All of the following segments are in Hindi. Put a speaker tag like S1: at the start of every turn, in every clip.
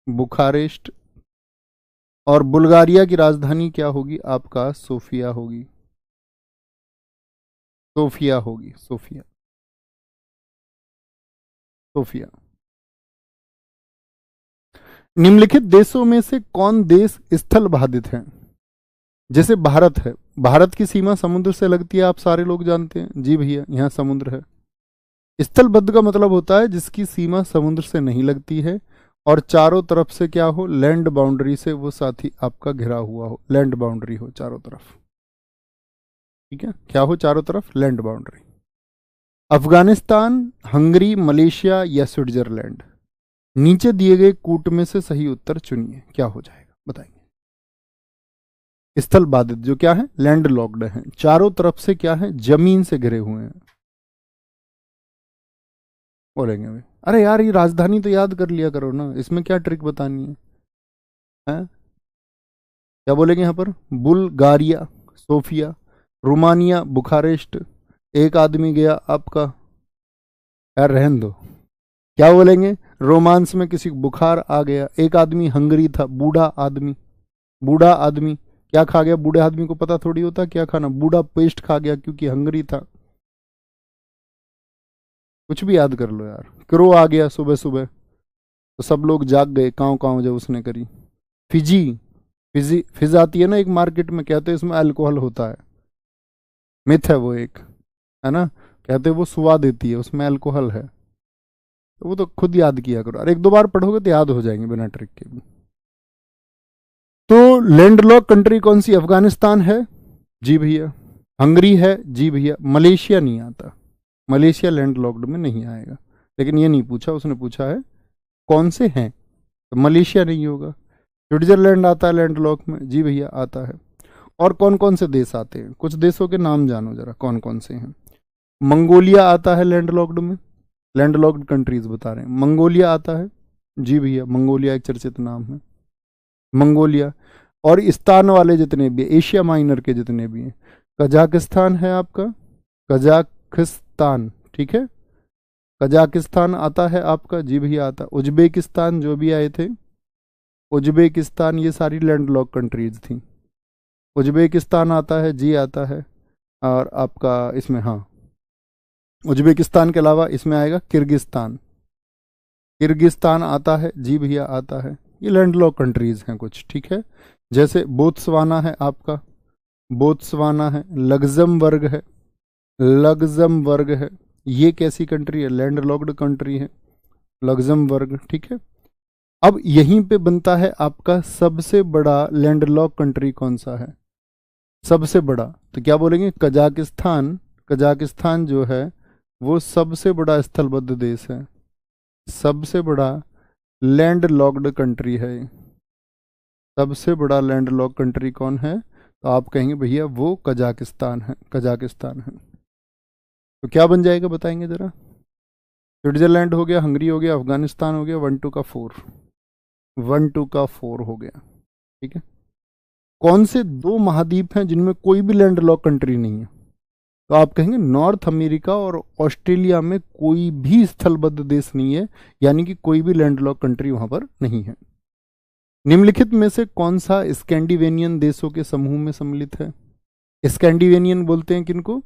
S1: बुखारेस्ट। और बुल्गारिया की राजधानी क्या होगी आपका? सोफिया होगी। सोफिया होगी, सोफिया। सोफिया। निम्नलिखित देशों में से कौन देश स्थल बाधित है? जैसे भारत है, भारत की सीमा समुद्र से लगती है, आप सारे लोग जानते हैं। जी भैया, यहाँ समुद्र है। स्थलबद्ध का मतलब होता है जिसकी सीमा समुद्र से नहीं लगती है और चारों तरफ से क्या हो, लैंड बाउंड्री से वो साथी आपका घिरा हुआ हो, लैंड बाउंड्री हो चारों तरफ। ठीक है, क्या हो चारों तरफ? Land boundary. Afghanistan, Hungary, Malaysia या स्विट्जरलैंड? नीचे दिए गए कूट में से सही उत्तर चुनिए, क्या हो जाएगा बताएंगे। स्थल बाधित जो क्या है? लैंड लॉक्ड है, चारों तरफ से क्या है? जमीन से घिरे हुए हैं। बोलेंगे भाई अरे यार ये राजधानी तो याद कर लिया करो ना, इसमें क्या ट्रिक बतानी है, हैं? क्या बोलेंगे यहाँ पर? Bulgaria, Sofia, Romania, Bucharest. एक आदमी गया आपका, यार रहन दो। क्या बोलेंगे? रोमांस में किसी को बुखार आ गया, एक आदमी हंगरी था, बूढ़ा आदमी। बूढ़ा आदमी क्या खा गया? बूढ़े आदमी को पता थोड़ी होता क्या खाना, बूढ़ा पेस्ट खा गया क्योंकि हंगरी था। कुछ भी याद कर लो यार। क्रो आ गया सुबह सुबह, तो सब लोग जाग गए, काँव काँव जब उसने करी। फिजी, फिज आती है ना एक मार्केट में, कहते हैं इसमें अल्कोहल होता है। मिथ है वो एक, है ना। कहते हैं वो सुआ देती है, उसमें अल्कोहल है। तो वो तो खुद याद किया करो, और एक दो बार पढ़ोगे तो याद हो जाएंगे बिना ट्रिक के भी। तो लैंडलॉक कंट्री कौन सी? अफगानिस्तान है, जी भैया। हंगरी है, जी भैया। मलेशिया नहीं आता, मलेशिया लैंडलॉक्ड में नहीं आएगा। लेकिन ये नहीं पूछा, उसने पूछा है कौन से हैं, तो मलेशिया नहीं होगा। स्विट्जरलैंड आता है लैंडलॉक में, जी भैया आता है। और कौन कौन से देश आते हैं? कुछ देशों के नाम जानो जरा, कौन कौन से हैं। मंगोलिया आता है लैंडलॉक्ड में, लैंडलॉक्ड कंट्रीज बता रहे हैं। मंगोलिया आता है, जी भैया, मंगोलिया एक चर्चित नाम है, मंगोलिया। और स्थान वाले जितने भी एशिया माइनर के जितने भी हैं, कजाकिस्तान है आपका, कजाकिस्तान, ठीक है। कजाकिस्तान आता है आपका, जी भैया आता। उज्बेकिस्तान जो भी आए थे, उज्बेकिस्तान, ये सारी लैंडलॉक कंट्रीज थी। उज्बेकिस्तान आता है, जी आता है। और आपका इसमें, हाँ, उज्बेकिस्तान के अलावा इसमें आएगा किर्गिस्तान, किर्गिस्तान आता है, जी भैया आता है। ये लैंडलॉक कंट्रीज हैं कुछ, ठीक है। जैसे बोत्सवाना है आपका, बोत्सवाना है। लग्जमबर्ग है, लग्जमबर्ग है। ये कैसी कंट्री है? लैंडलॉक्ड कंट्री है, लग्जमबर्ग, ठीक है। अब यहीं पे बनता है आपका सबसे बड़ा लैंडलॉक कंट्री कौन सा है? सबसे बड़ा, तो क्या बोलेंगे? कजाकिस्तान। कजाकिस्तान जो है वो सबसे बड़ा स्थलबद्ध देश है, सबसे बड़ा लैंड लॉक्ड कंट्री है। सबसे बड़ा लैंड लॉक कंट्री कौन है? तो आप कहेंगे भैया वो कजाकिस्तान है, कजाकिस्तान है। तो क्या बन जाएगा बताएंगे जरा। स्विट्जरलैंड हो गया, हंगरी हो गया, अफगानिस्तान हो गया, 1 2 का 4, 1 2 का 4 हो गया, ठीक है। कौन से दो महाद्वीप हैं जिनमें कोई भी लैंड लॉक कंट्री नहीं है? तो आप कहेंगे नॉर्थ अमेरिका और ऑस्ट्रेलिया में कोई भी स्थलबद्ध देश नहीं है, यानी कि कोई भी लैंडलॉक कंट्री वहां पर नहीं है। निम्नलिखित में से कौन सा स्कैंडिनेवियन देशों के समूह में सम्मिलित है? स्कैंडिनेवियन बोलते हैं किनको?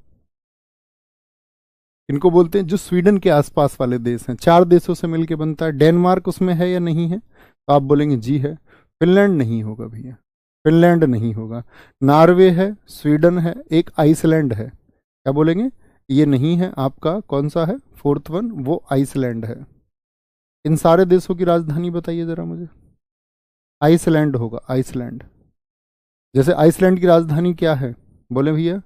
S1: किनको बोलते हैं? जो स्वीडन के आसपास वाले देश हैं, 4 देशों से मिलकर बनता है। डेनमार्क उसमें है या नहीं है? तो आप बोलेंगे जी है। फिनलैंड नहीं होगा भैया, फिनलैंड नहीं होगा। नॉर्वे है, स्वीडन है, एक आइसलैंड है। क्या बोलेंगे? ये नहीं है आपका, कौन सा है फोर्थ वन? वो आइसलैंड है। इन सारे देशों की राजधानी बताइए जरा मुझे। आइसलैंड होगा, आइसलैंड। जैसे आइसलैंड की राजधानी क्या है? बोले भैया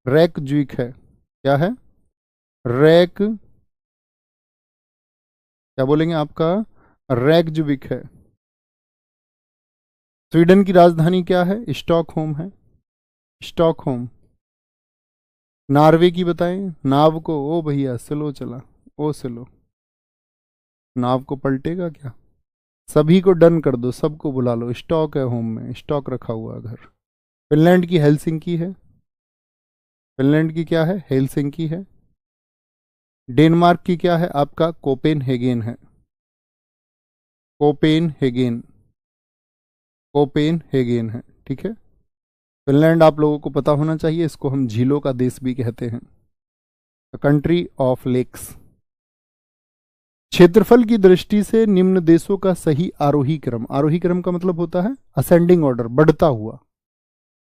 S1: रेकजुइक है। क्या है? रेक, क्या बोलेंगे आपका? रेकजुविक है। स्वीडन की राजधानी क्या है? स्टॉकहोम है, स्टॉकहोम। नॉर्वे की बताएं, नाव को, ओ भैया स्लो चला, ओ स्लो। नाव को पलटेगा क्या? सभी को डन कर दो, सबको बुला लो, स्टॉक है होम में, स्टॉक रखा हुआ है घर। फिनलैंड की हेलसिंकी है, फिनलैंड की क्या है? हेलसिंकी है। डेनमार्क की क्या है आपका? कोपेनहेगन है। कोपेनहेगन, कोपेनहेगन है, ठीक है। फिनलैंड आप लोगों को पता होना चाहिए, इसको हम झीलों का देश भी कहते हैं, कंट्री ऑफ लेक्स। क्षेत्रफल की दृष्टि से निम्न देशों का सही आरोही क्रम, आरोही क्रम का मतलब होता है असेंडिंग ऑर्डर, बढ़ता हुआ,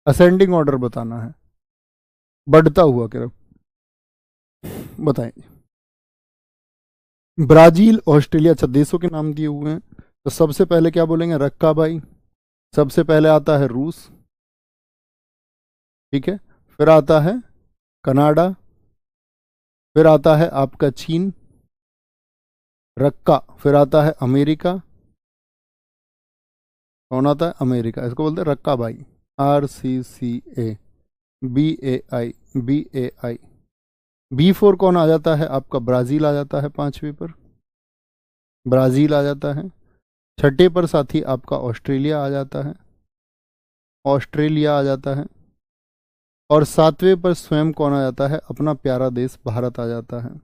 S1: असेंडिंग ऑर्डर बताना है, बढ़ता हुआ क्रम बताएंगे। ब्राजील, ऑस्ट्रेलिया, अच्छा देशों के नाम दिए हुए हैं, तो सबसे पहले क्या बोलेंगे, रक्काबाई। सबसे पहले आता है रूस, ठीक है, फिर आता है कनाडा, फिर आता है आपका चीन, रक्का, फिर आता है अमेरिका, कौन आता है, अमेरिका, इसको बोलते हैं रक्काबाई, RCCA BAI। B4 कौन आ जाता है आपका, ब्राजील आ जाता है, पांचवे पर ब्राजील आ जाता है, छठे पर साथी आपका ऑस्ट्रेलिया आ जाता है, ऑस्ट्रेलिया आ जाता है, और सातवें पर स्वयं कौन आ जाता है, अपना प्यारा देश भारत आ जाता है।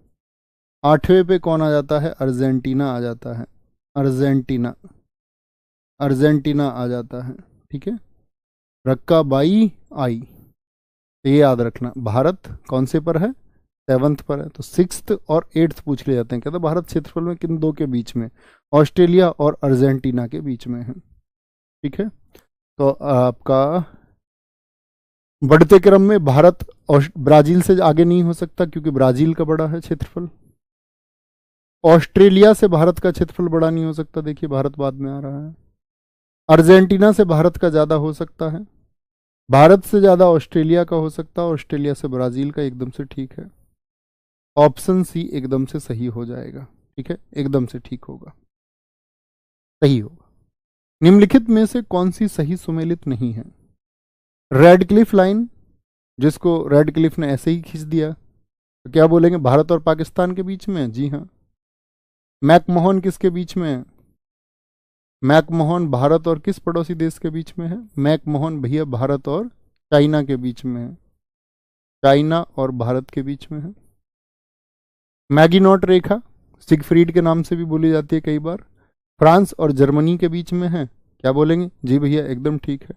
S1: आठवें पे कौन आ जाता है, अर्जेंटीना आ जाता है, अर्जेंटीना, अर्जेंटीना आ जाता है, ठीक है। रक्काबाई आई, तो ये याद रखना। भारत कौन से पर है, 7th पर है, तो 6th और 8th पूछ ले जाते हैं, कहते हैं भारत क्षेत्रफल में किन दो के बीच में, ऑस्ट्रेलिया और अर्जेंटीना के बीच में है, ठीक है। तो आपका बढ़ते क्रम में भारत ब्राजील से आगे नहीं हो सकता, क्योंकि ब्राजील का बड़ा है क्षेत्रफल। ऑस्ट्रेलिया से भारत का क्षेत्रफल बड़ा नहीं हो सकता, देखिए भारत बाद में आ रहा है। अर्जेंटीना से भारत का ज्यादा हो सकता है, भारत से ज्यादा ऑस्ट्रेलिया का हो सकता है, ऑस्ट्रेलिया से ब्राजील का, एकदम से ठीक है। ऑप्शन सी एकदम से सही हो जाएगा, ठीक है, एकदम से ठीक होगा, सही होगा। निम्नलिखित में से कौन सी सही सुमेलित नहीं है, रेडक्लिफ लाइन, जिसको रेडक्लिफ ने ऐसे ही खींच दिया, तो क्या बोलेंगे, भारत और पाकिस्तान के बीच में, जी हाँ। मैकमोहन किसके बीच में है, मैकमोहन भारत और किस पड़ोसी देश के बीच में है, मैकमोहन भैया भारत और चाइना के बीच में है, चाइना और भारत के बीच में है। मैगिनॉट रेखा सिगफ्रीड के नाम से भी बोली जाती है कई बार, फ्रांस और जर्मनी के बीच में है, क्या बोलेंगे, जी भैया एकदम ठीक है।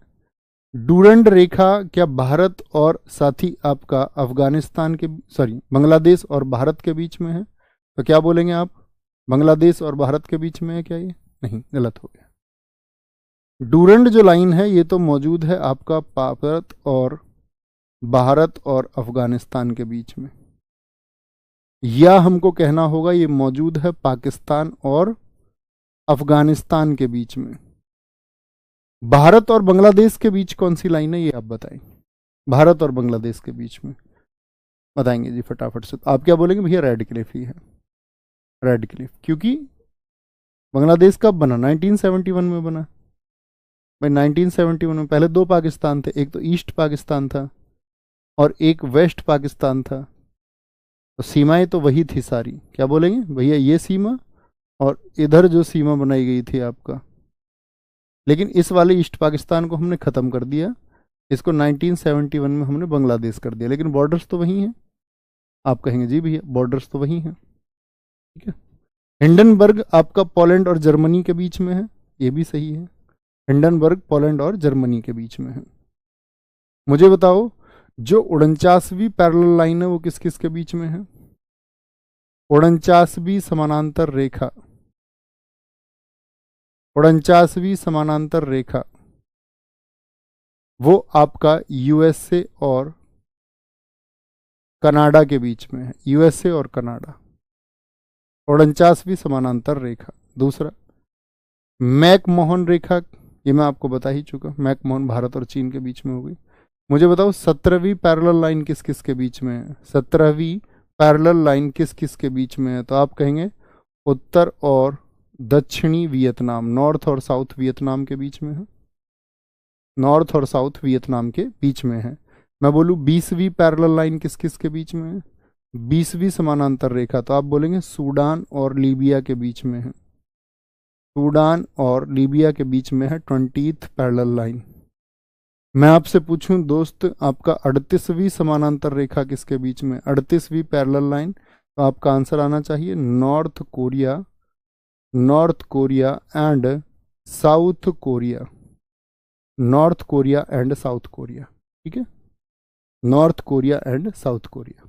S1: डूरंड रेखा क्या भारत और साथी आपका अफगानिस्तान के, सॉरी बांग्लादेश और भारत के बीच में है, तो क्या बोलेंगे आप, बांग्लादेश और भारत के बीच में है क्या, ये नहीं, गलत हो गया। डूरंड जो लाइन है ये तो मौजूद है आपका भारत और अफगानिस्तान के बीच में, या हमको कहना होगा ये मौजूद है पाकिस्तान और अफगानिस्तान के बीच में। भारत और बांग्लादेश के बीच कौन सी लाइन है, ये आप बताएं, भारत और बांग्लादेश के बीच में बताएंगे जी फटाफट से। आप क्या बोलेंगे, भैया रेडक्लिफ ही है, रेडक्लिफ, क्योंकि बांग्लादेश कब बना, 1971 में बना भाई। 1971 में पहले दो पाकिस्तान थे, एक तो ईस्ट पाकिस्तान था और एक वेस्ट पाकिस्तान था, तो सीमाएं तो वही थी सारी, क्या बोलेंगे भैया, ये सीमा और इधर जो सीमा बनाई गई थी आपका, लेकिन इस वाले ईस्ट पाकिस्तान को हमने ख़त्म कर दिया, इसको 1971 में हमने बांग्लादेश कर दिया, लेकिन बॉर्डर्स तो वही हैं। आप कहेंगे जी भैया बॉर्डर्स तो वही हैं, ठीक है। हिंडनबर्ग आपका पोलैंड और जर्मनी के बीच में है, ये भी सही है, हिंडनबर्ग पोलैंड और जर्मनी के बीच में है। मुझे बताओ जो 49वीं पैरेलल लाइन है वो किस किस के बीच में है, 49वीं समानांतर रेखा, 49वीं समानांतर रेखा वो आपका यूएसए और कनाडा के बीच में है, यूएसए और कनाडा, 49वीं समानांतर रेखा। दूसरा मैकमोहन रेखा, ये मैं आपको बता ही चुका, मैकमोहन भारत और चीन के बीच में हो गई। मुझे बताओ 17वीं पैरेलल लाइन किस किस के बीच में है, 17वीं पैरेलल लाइन किस किस के बीच में है, तो आप कहेंगे उत्तर और दक्षिणी वियतनाम, नॉर्थ और साउथ वियतनाम के बीच में है, नॉर्थ और साउथ वियतनाम के बीच में है। मैं बोलूँ 20वीं पैरेलल लाइन किस किस के बीच में है, 20वीं समानांतर रेखा, तो आप बोलेंगे सूडान और लीबिया के बीच में है, सूडान और लीबिया के बीच में है 20th पैरेलल लाइन। मैं आपसे पूछूं दोस्त आपका 38वीं समानांतर रेखा किसके बीच में, 38वीं पैरेलल लाइन, तो आपका आंसर आना चाहिए north Korea, north Korea and south Korea, north Korea and south Korea, ठीक है, north Korea and south Korea.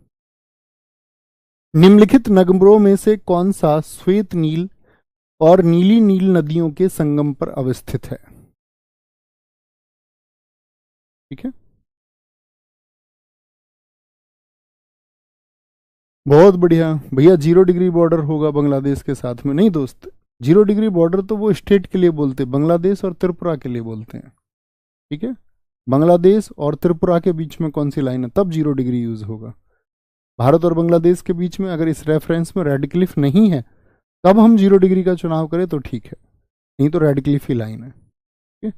S1: निम्नलिखित नगरों में से कौन सा श्वेत नील और नीली नील नदियों के संगम पर अवस्थित है? ठीक है, बहुत बढ़िया भैया। 0 डिग्री बॉर्डर होगा बांग्लादेश के साथ में। नहीं दोस्त, 0 डिग्री बॉर्डर तो वो स्टेट के लिए बोलते हैं, बांग्लादेश और त्रिपुरा के लिए बोलते हैं, ठीक है। बांग्लादेश और त्रिपुरा के बीच में कौन सी लाइन है, तब 0 डिग्री यूज होगा। भारत और बांग्लादेश के बीच में अगर इस रेफरेंस में रेड क्लिफ नहीं है तब हम 0 डिग्री का चुनाव करें तो ठीक है, नहीं तो रेड क्लिफ ही लाइन है, ठीक है।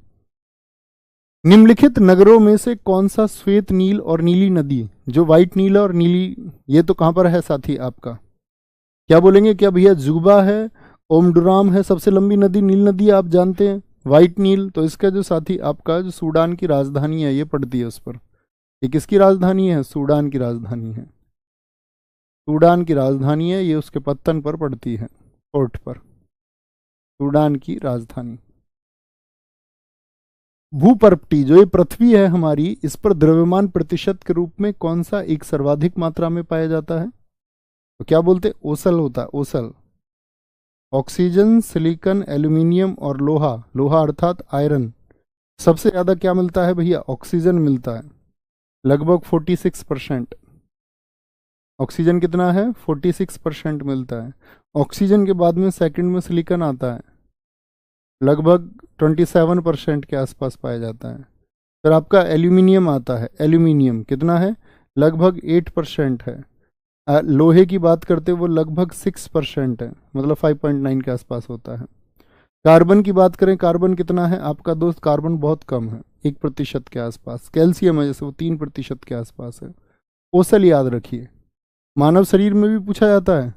S1: निम्नलिखित नगरों में से कौन सा श्वेत नील और नीली नदी, जो व्हाइट नील और नीली, ये तो कहां पर है साथी आपका, क्या बोलेंगे, क्या भैया जुबा है, ओमडुराम है, सबसे लंबी नदी नील नदी आप जानते हैं, व्हाइट नील। तो इसका जो साथी आपका जो सूडान की राजधानी है ये पड़ती है उस पर। ये किसकी राजधानी है, सूडान की राजधानी है, सूडान की राजधानी है, ये उसके पत्तन पर पड़ती है, पोर्ट पर, सूडान की राजधानी। भूपर्पटी जो ये पृथ्वी है हमारी, इस पर द्रव्यमान प्रतिशत के रूप में कौन सा एक सर्वाधिक मात्रा में पाया जाता है? तो क्या बोलते, ओसल होता है, ओसल। ऑक्सीजन, सिलिकॉन, एल्यूमिनियम और लोहा, लोहा अर्थात आयरन। सबसे ज्यादा क्या मिलता है भैया, ऑक्सीजन मिलता है, लगभग 46%। ऑक्सीजन कितना है, 46% मिलता है। ऑक्सीजन के बाद में सेकंड में सिलिकॉन आता है, लगभग 27% के आसपास पाया जाता है। फिर आपका एल्यूमिनियम आता है, एल्यूमिनियम कितना है, लगभग 8% है। लोहे की बात करते वो लगभग 6% है, मतलब 5.9 के आसपास होता है। कार्बन की बात करें, कार्बन कितना है आपका दोस्त, कार्बन बहुत कम है, 1% के आसपास। कैल्शियम है जैसे वो 3% के आसपास है। ओसल याद रखिए। मानव शरीर में भी पूछा जाता है,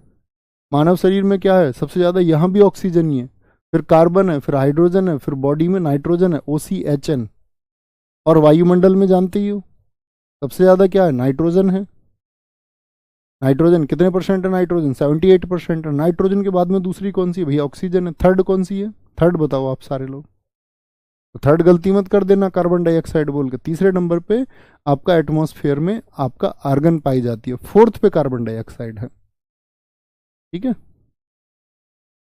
S1: मानव शरीर में क्या है सबसे ज़्यादा, यहाँ भी ऑक्सीजन ही है, फिर कार्बन है, फिर हाइड्रोजन है, फिर बॉडी में नाइट्रोजन है, OCHN। और वायुमंडल में जानते ही हो सबसे ज़्यादा क्या है, नाइट्रोजन है। नाइट्रोजन कितने परसेंट है, नाइट्रोजन 78% है। नाइट्रोजन के बाद में दूसरी कौन सी है भैया, ऑक्सीजन है। थर्ड कौन सी है, थर्ड बताओ आप सारे लोग, तो थर्ड गलती मत कर देना कार्बन डाइऑक्साइड बोल के। तीसरे नंबर पे आपका एटमॉस्फेयर में आपका आर्गन पाई जाती है, फोर्थ पे कार्बन डाइऑक्साइड है, ठीक है।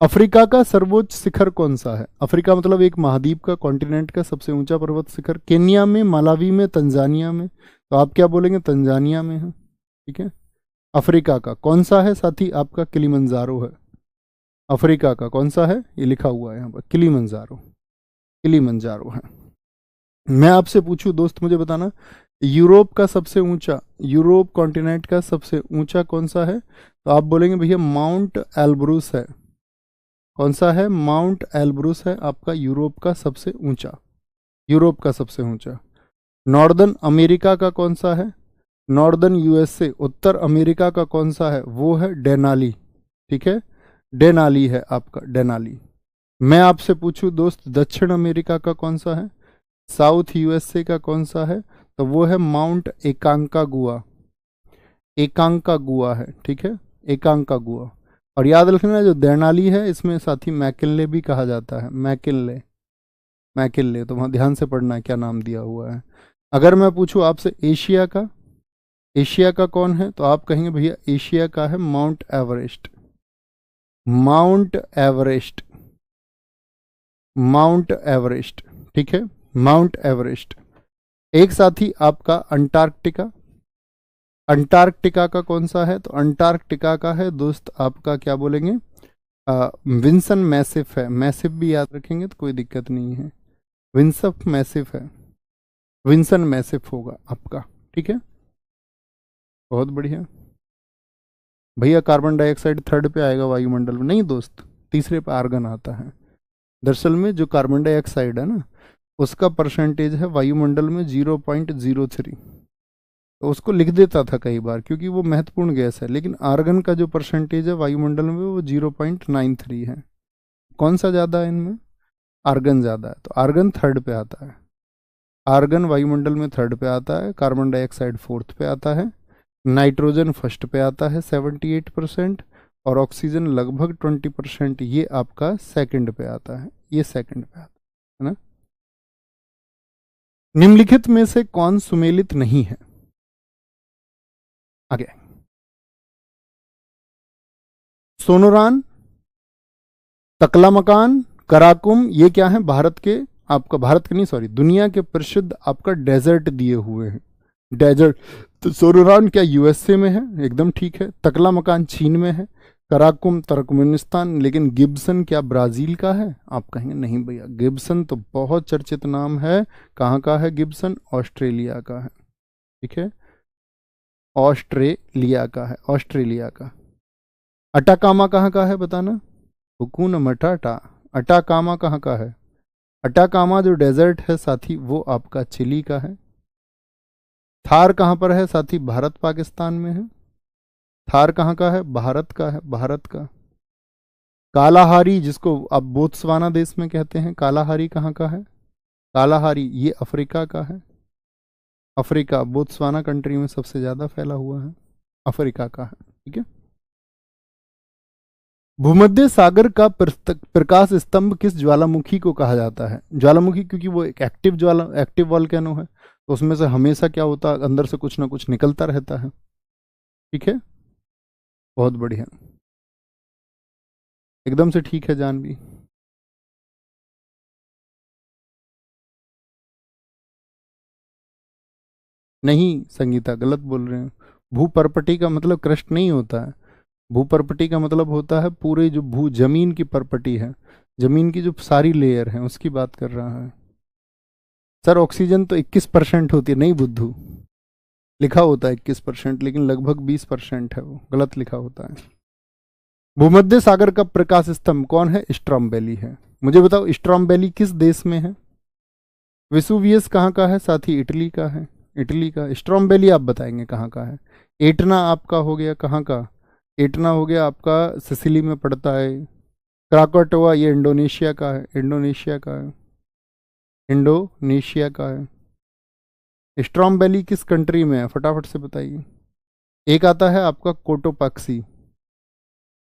S1: अफ्रीका का सर्वोच्च शिखर कौन सा है? अफ्रीका मतलब एक महाद्वीप का, कॉन्टिनेंट का सबसे ऊंचा पर्वत शिखर। केन्या में, मलावी में, तंजानिया में। तो आप क्या बोलेंगे, तंजानिया में है, ठीक है। अफ्रीका का कौन सा है साथी आपका, किलिमंजारो है। अफ्रीका का कौन सा है, ये लिखा हुआ है यहाँ पर, किलिमंजारो, किलिमंजारो है। मैं आपसे पूछूं दोस्त, मुझे बताना, यूरोप का सबसे ऊंचा, यूरोप कॉन्टिनेंट का सबसे ऊंचा कौन सा है? तो आप बोलेंगे भैया माउंट एल्ब्रूस है। कौन सा है, माउंट एल्ब्रूस है आपका यूरोप का सबसे ऊंचा, यूरोप का सबसे ऊंचा। नॉर्दर्न अमेरिका का कौन सा है, नॉर्दर्न यूएसए, उत्तर अमेरिका का कौन सा है, वो है डेनाली, ठीक है, डेनाली है आपका, डेनाली। मैं आपसे पूछूं दोस्त, दक्षिण अमेरिका का कौन सा है, साउथ यूएसए का कौन सा है? तो वो है माउंट एकांकागुआ, एकांकागुआ है, ठीक है, एकांकागुआ। और याद रखना जो देनाली है इसमें साथी मैकिनले भी कहा जाता है, मैकिनले, मैकिनले, तो वहाँ ध्यान से पढ़ना है क्या नाम दिया हुआ है। अगर मैं पूछूं आपसे एशिया का, एशिया का कौन है? तो आप कहेंगे भैया एशिया का है mount Everest, mount Everest, mount Everest, ठीक है, माउंट एवरेस्ट। एक साथी आपका अंटार्कटिका, अंटार्कटिका का कौन सा है? तो अंटार्कटिका का है दोस्त आपका, क्या बोलेंगे, विंसन मैसिफ है। मैसिफ भी याद रखेंगे तो कोई दिक्कत नहीं है, विंसफ मैसिफ है, विंसन मैसिफ होगा आपका, ठीक है, बहुत बढ़िया भैया। कार्बन डाइऑक्साइड थर्ड पे आएगा वायुमंडल में, नहीं दोस्त, तीसरे पे आर्गन आता है। दरअसल में जो कार्बन डाइऑक्साइड है ना, उसका परसेंटेज है वायुमंडल में 0.03, तो उसको लिख देता था कई बार क्योंकि वो महत्वपूर्ण गैस है, लेकिन आर्गन का जो परसेंटेज है वायुमंडल में वो 0.93 है। कौन सा ज़्यादा है इनमें? आर्गन ज़्यादा है, तो आर्गन थर्ड पे आता है, आर्गन वायुमंडल में थर्ड पे आता है, कार्बन डाइऑक्साइड फोर्थ पे आता है, नाइट्रोजन फर्स्ट पे आता है 78%, और ऑक्सीजन लगभग 20%, ये आपका सेकंड पे आता है, ये सेकंड पे आता है ना। निम्नलिखित में से कौन सुमेलित नहीं है? आगे, सोनोरान, तकलामकान, कराकुम, ये क्या है? भारत के, आपका भारत के नहीं सॉरी, दुनिया के प्रसिद्ध आपका डेजर्ट दिए हुए हैं, डेजर्ट। तो सोनोरान क्या यूएसए में है? एकदम ठीक है। तकलामकान चीन में है, कराकुम तुर्कमेनिस्तान, लेकिन गिब्सन क्या ब्राजील का है? आप कहेंगे नहीं भैया, गिब्सन तो बहुत चर्चित नाम है। कहाँ का है गिब्सन? ऑस्ट्रेलिया का है, ठीक है, ऑस्ट्रेलिया का है, ऑस्ट्रेलिया का। अटाकामा कहाँ का है बताना? हुकून मटाटा। अटाकामा कहाँ का है? अटाकामा जो डेजर्ट है साथी, वो आपका चिली का है। थार कहाँ पर है साथी? भारत पाकिस्तान में है। थार कहाँ का है? भारत का है, भारत का। कालाहारी, जिसको आप बोत्सवाना देश में कहते हैं, कालाहारी कहाँ का है? कालाहारी ये अफ्रीका का है। अफ्रीका, बोत्सवाना कंट्री में सबसे ज्यादा फैला हुआ है, अफ्रीका का है, ठीक है। भूमध्य सागर का प्रकाश स्तंभ किस ज्वालामुखी को कहा जाता है? ज्वालामुखी क्योंकि वो एक एक्टिव वॉल्केनो है, तो उसमें से हमेशा क्या होता है, अंदर से कुछ ना कुछ निकलता रहता है, ठीक है। बहुत बढ़िया, एकदम से ठीक है जानवी। नहीं संगीता, गलत बोल रहे हैं। भूपर्पटी का मतलब क्रस्ट नहीं होता है। भूपर्पटी का मतलब होता है पूरे जो भू जमीन की परपटी है, जमीन की जो सारी लेयर है, उसकी बात कर रहा है। सर ऑक्सीजन तो 21% होती है, नहीं बुद्धू, लिखा होता है 21%, लेकिन लगभग 20% है, वो गलत लिखा होता है। भूमध्य सागर का प्रकाश स्तंभ कौन है? स्ट्रॉम्बेली है। मुझे बताओ स्ट्रॉम्बेली किस देश में है? विसुवियस कहाँ का है साथी? इटली का है, इटली का। स्ट्रॉम्बेली आप बताएंगे कहाँ का है? एटना आपका हो गया कहाँ का? एटना हो गया आपका सिसिली में पड़ता है। क्राकोटोवा ये इंडोनेशिया का है, इंडोनेशिया का है, इंडोनेशिया का है। स्ट्रॉम्बेली किस कंट्री में है? फटाफट से बताइए। एक आता है आपका कोटोपैक्सी,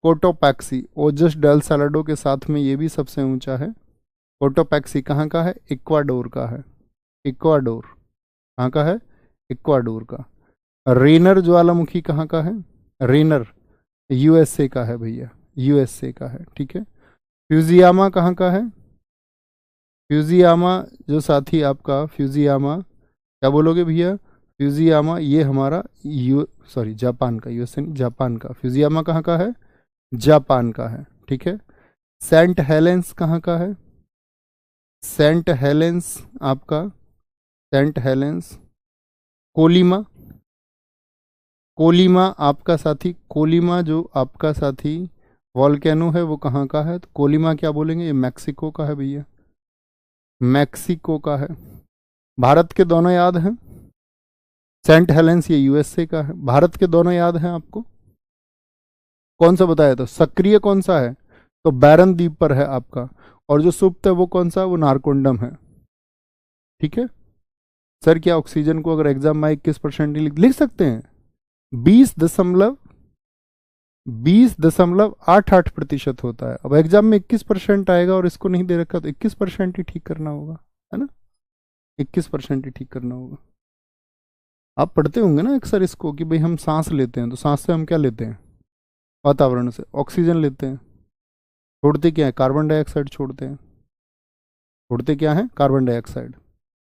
S1: कोटोपैक्सी ओजस डेल सैलाडो के साथ में ये भी सबसे ऊंचा है। कोटोपैक्सी कहाँ का है? इक्वाडोर का है, इक्वाडोर। कहाँ का है? इक्वाडोर का। रेनर ज्वालामुखी कहाँ का है? रेनर यूएसए का है भैया, यूएसए का है, ठीक है। फ्यूजियामा कहाँ का है? फ्यूजियामा जो साथी आपका, फ्यूजियामा क्या बोलोगे भैया? फ्यूजियामा ये हमारा जापान का, यूएसए नहीं, जापान का। फ्यूजियामा कहाँ का है? जापान का है, ठीक है। सेंट हेलेंस कहाँ का है? सेंट हेलेंस आपका, सेंट हेलेंस। कोलिमा, कोलिमा आपका साथी, कोलिमा जो आपका साथी वॉल्केनो है वो कहाँ का है? तो कोलिमा क्या बोलेंगे? ये मैक्सिको का है भैया, मैक्सिको का है। भारत के दोनों याद हैं? सेंट हेलेंस ये यूएसए का है। भारत के दोनों याद हैं आपको? कौन सा बताया? तो सक्रिय कौन सा है? तो बैरन द्वीप पर है आपका। और जो सुप्त है वो कौन सा? वो नारकोंडम है, ठीक है। सर क्या ऑक्सीजन को अगर एग्जाम में 21% लिख सकते हैं? 20.88% होता है। अब एग्जाम में 21% आएगा और इसको नहीं दे रखा, तो 21% ही ठीक करना होगा, है ना, 21% ही ठीक करना होगा। आप पढ़ते होंगे ना अक्सर इसको कि भाई हम सांस लेते हैं, तो सांस से हम क्या लेते हैं? वातावरण से ऑक्सीजन लेते हैं। छोड़ते क्या है? कार्बन डाइऑक्साइड छोड़ते हैं। छोड़ते क्या है? Carbon dioxide.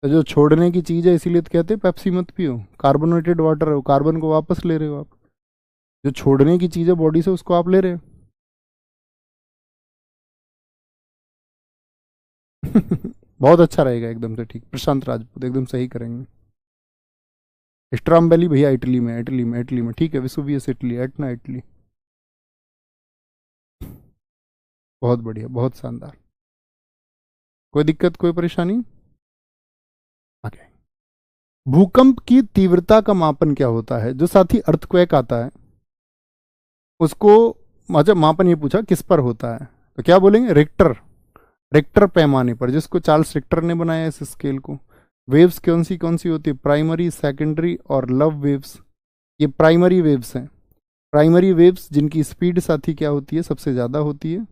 S1: तो जो छोड़ने की चीज़ है, इसीलिए तो कहते हैं पेप्सी मत पियो, कार्बोनेटेड वाटर है वो, कार्बन को वापस ले रहे हो आप। जो छोड़ने की चीज़ है बॉडी से, उसको आप ले रहे हो। बहुत अच्छा रहेगा, एकदम से ठीक। प्रशांत राजपूत एकदम सही करेंगे। स्ट्रॉम्बेली भैया इटली में, इटली में, इटली में, ठीक है। Vesuvius Italy, Etna Italy. बहुत बढ़िया, बहुत शानदार। कोई दिक्कत, कोई परेशानी? आगे, भूकंप की तीव्रता का मापन क्या होता है? जो साथी अर्थक्वेक आता है उसको, अच्छा मापन ये पूछा किस पर होता है, तो क्या बोलेंगे? रिक्टर, रिक्टर पैमाने पर, जिसको चार्ल्स रिक्टर ने बनाया इस स्केल को। वेव्स कौन सी होती है? प्राइमरी, सेकेंडरी और लव वेव्स। ये प्राइमरी वेव्स हैं। प्राइमरी वेव्स जिनकी स्पीड साथी क्या होती है, सबसे ज़्यादा होती है।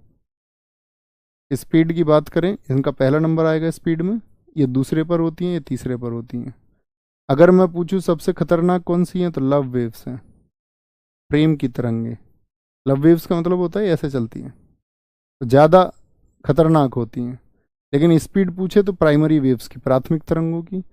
S1: स्पीड की बात करें, इनका पहला नंबर आएगा स्पीड में, ये दूसरे पर होती हैं, ये तीसरे पर होती हैं। अगर मैं पूछूं सबसे खतरनाक कौन सी हैं, तो लव वेव्स हैं, प्रेम की तरंगे। लव वेव्स का मतलब होता है ऐसे चलती हैं, तो ज़्यादा खतरनाक होती हैं। लेकिन स्पीड पूछे तो प्राइमरी वेव्स की, प्राथमिक तरंगों की।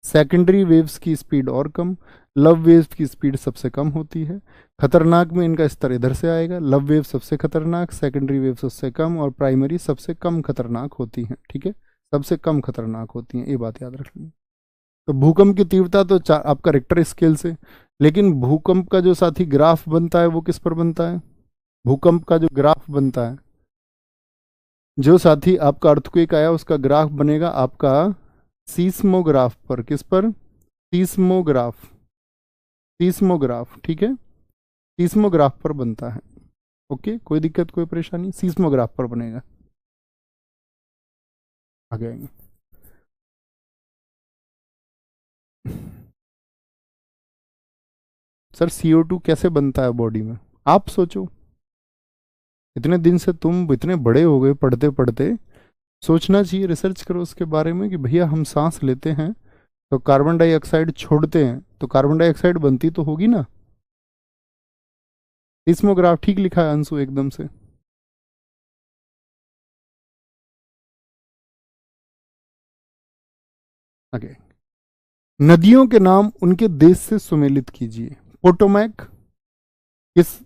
S1: सेकेंडरी वेव्स की स्पीड और कम, लव वेव्स की स्पीड सबसे कम होती है। खतरनाक में इनका स्तर इधर से आएगा, लव वेव सबसे खतरनाक, सेकेंडरी वेव सबसे कम, और प्राइमरी सबसे कम खतरनाक होती हैं। ठीक है, सबसे कम खतरनाक होती हैं, ये बात याद रख लेंगे। तो भूकंप की तीव्रता तो आपका रिक्टर स्केल से, लेकिन भूकंप का जो साथी ग्राफ बनता है वो किस पर बनता है? भूकंप का जो ग्राफ बनता है, जो साथी आपका अर्थक्वेक आया उसका ग्राफ बनेगा आपका सीस्मोग्राफ पर। किस पर? Seismograph, seismograph. ठीक है, सीस्मोग्राफ पर बनता है। ओके, कोई दिक्कत कोई परेशानी? सीस्मोग्राफ पर बनेगा। आगे आएंगे। सर CO2 कैसे बनता है बॉडी में? आप सोचो, इतने दिन से तुम इतने बड़े हो गए पढ़ते पढ़ते, सोचना चाहिए, रिसर्च करो उसके बारे में कि भैया हम सांस लेते हैं तो कार्बन डाइऑक्साइड छोड़ते हैं, तो कार्बन डाइऑक्साइड बनती तो होगी ना। सीस्मोग्राफ ठीक लिखा है अंशु एकदम से। आगे, नदियों के नाम उनके देश से सुमेलित कीजिए। पोटोमैक किस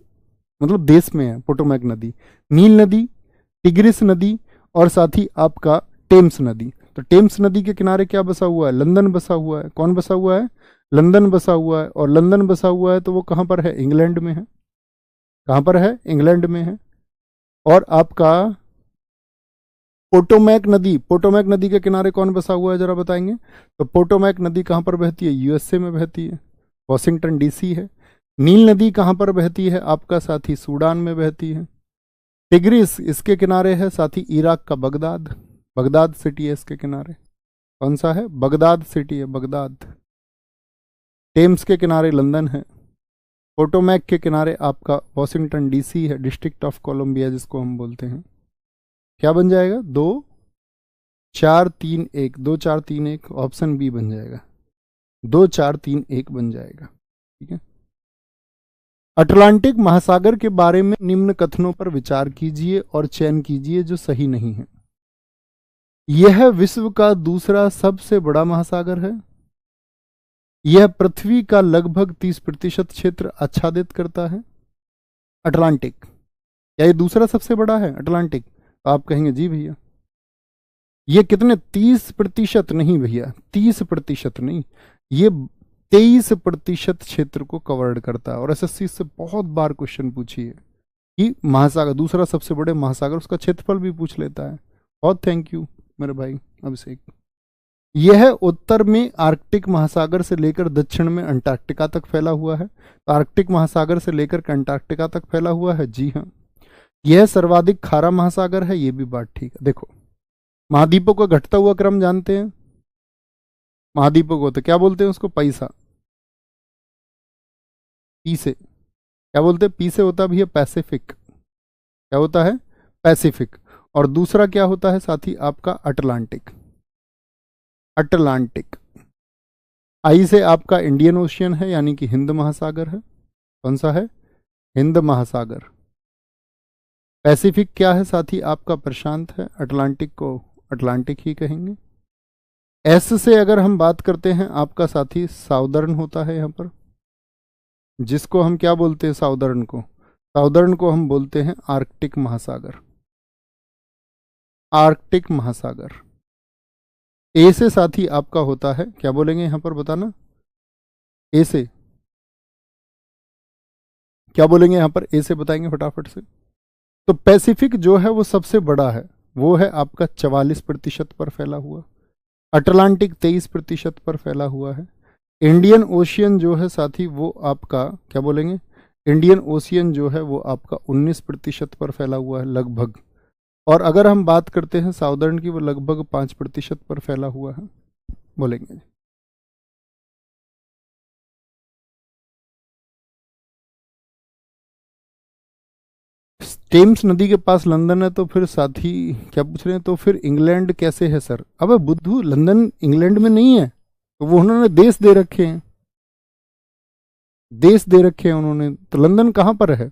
S1: मतलब देश में है पोटोमैक नदी? नील नदी, टिग्रिस नदी, और साथ ही आपका टेम्स नदी। तो टेम्स नदी के किनारे क्या बसा हुआ है? लंदन बसा हुआ है। कौन बसा हुआ है? लंदन बसा हुआ है। और लंदन बसा हुआ है तो वो कहाँ पर है? इंग्लैंड में है। कहाँ पर है? इंग्लैंड में है। और आपका पोटोमैक नदी, पोटोमैक नदी के किनारे कौन बसा हुआ है, जरा बताएंगे? तो पोटोमैक नदी कहाँ पर बहती है? USA में बहती है, वॉशिंगटन DC है। नील नदी कहाँ पर बहती है? आपका साथी सूडान में बहती है। टिग्रिस इसके किनारे है साथी, इराक का बगदाद, बगदाद सिटी है इसके किनारे। कौन सा है? बगदाद सिटी है, बगदाद। टेम्स के किनारे लंदन है। पोटोमैक के किनारे आपका वॉशिंगटन DC है, डिस्ट्रिक्ट ऑफ कोलंबिया जिसको हम बोलते हैं। क्या बन जाएगा? 2 4 3 1, 2 4 3 1, ऑप्शन बी बन जाएगा। 2 4 3 1 बन जाएगा। ठीक है। अटलांटिक महासागर के बारे में निम्न कथनों पर विचार कीजिए और चयन कीजिए जो सही नहीं है। यह विश्व का दूसरा सबसे बड़ा महासागर है। यह पृथ्वी का लगभग 30% क्षेत्र आच्छादित करता है। अटलांटिक, क्या ये दूसरा सबसे बड़ा है अटलांटिक? तो आप कहेंगे जी भैया। ये कितने? 30% नहीं भैया, 30% नहीं, ये 23% क्षेत्र को कवर्ड करता है। और SSC से बहुत बार क्वेश्चन पूछी है कि महासागर, दूसरा सबसे बड़े महासागर, उसका क्षेत्रफल भी पूछ लेता है। बहुत थैंक यू मेरे भाई अभिषेक। यह उत्तर में आर्कटिक महासागर से लेकर दक्षिण में अंटार्कटिका तक फैला हुआ है। तो आर्कटिक महासागर से लेकर अंटार्कटिका तक फैला हुआ है, जी हाँ। यह सर्वाधिक खारा महासागर है, ये भी बात ठीक है। देखो, महाद्वीपों का घटता हुआ क्रम जानते हैं? महाद्वीपों को तो क्या बोलते हैं? उसको पैसा, पी से क्या बोलते हैं? पी से होता है भैया पैसिफिक। क्या होता है? पैसिफिक। और दूसरा क्या होता है साथी? आपका अटलांटिक, अटलांटिक। आई से आपका इंडियन ओशियन है, यानी कि हिंद महासागर है। कौन सा है? हिंद महासागर। पैसिफिक क्या है साथी? आपका प्रशांत है। अटलांटिक को अटलांटिक ही कहेंगे। एस से अगर हम बात करते हैं आपका साथी, साउदर्न होता है यहाँ पर, जिसको हम क्या बोलते हैं? साउदर्न को, साउदर्न को हम बोलते हैं आर्कटिक महासागर, आर्कटिक महासागर। ए से साथी आपका होता है, क्या बोलेंगे यहाँ पर बताना? ए से क्या बोलेंगे यहाँ पर? ए से बताएंगे फटाफट से। तो पैसिफिक जो है वो सबसे बड़ा है, वो है आपका 44% पर फैला हुआ। अटलांटिक 23% पर फैला हुआ है। इंडियन ओशियन जो है साथी वो आपका क्या बोलेंगे? इंडियन ओशियन जो है वो आपका 19% पर फैला हुआ है लगभग। और अगर हम बात करते हैं साउदर्न की, वो लगभग 5% पर फैला हुआ है, बोलेंगे। टेम्स नदी के पास लंदन है, तो फिर साथी क्या पूछ रहे हैं, तो फिर इंग्लैंड कैसे है सर? अबे बुद्धू, लंदन इंग्लैंड में नहीं है, तो वो उन्होंने देश दे रखे हैं, देश दे रखे हैं उन्होंने, तो लंदन कहाँ पर है?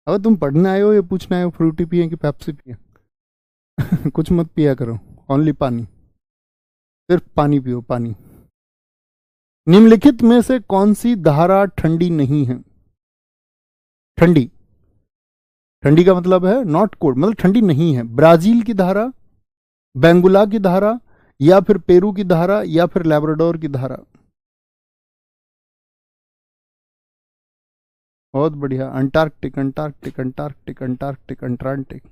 S1: अब तुम पढ़ने आए हो या पूछने आए हो फ्रूटी पिए कि पेप्सी पिए? कुछ मत पिया करो, ओनली पानी, सिर्फ पानी पियो, पानी। निम्नलिखित में से कौन सी धारा ठंडी नहीं है? ठंडी, ठंडी का मतलब है नॉट कोल्ड, मतलब ठंडी नहीं है। ब्राजील की धारा, बेंगुला की धारा, या फिर पेरू की धारा, या फिर लैब्राडोर की धारा? बहुत बढ़िया, Antarctic, Antarctic, Antarctic, Antarctic, Antarctic.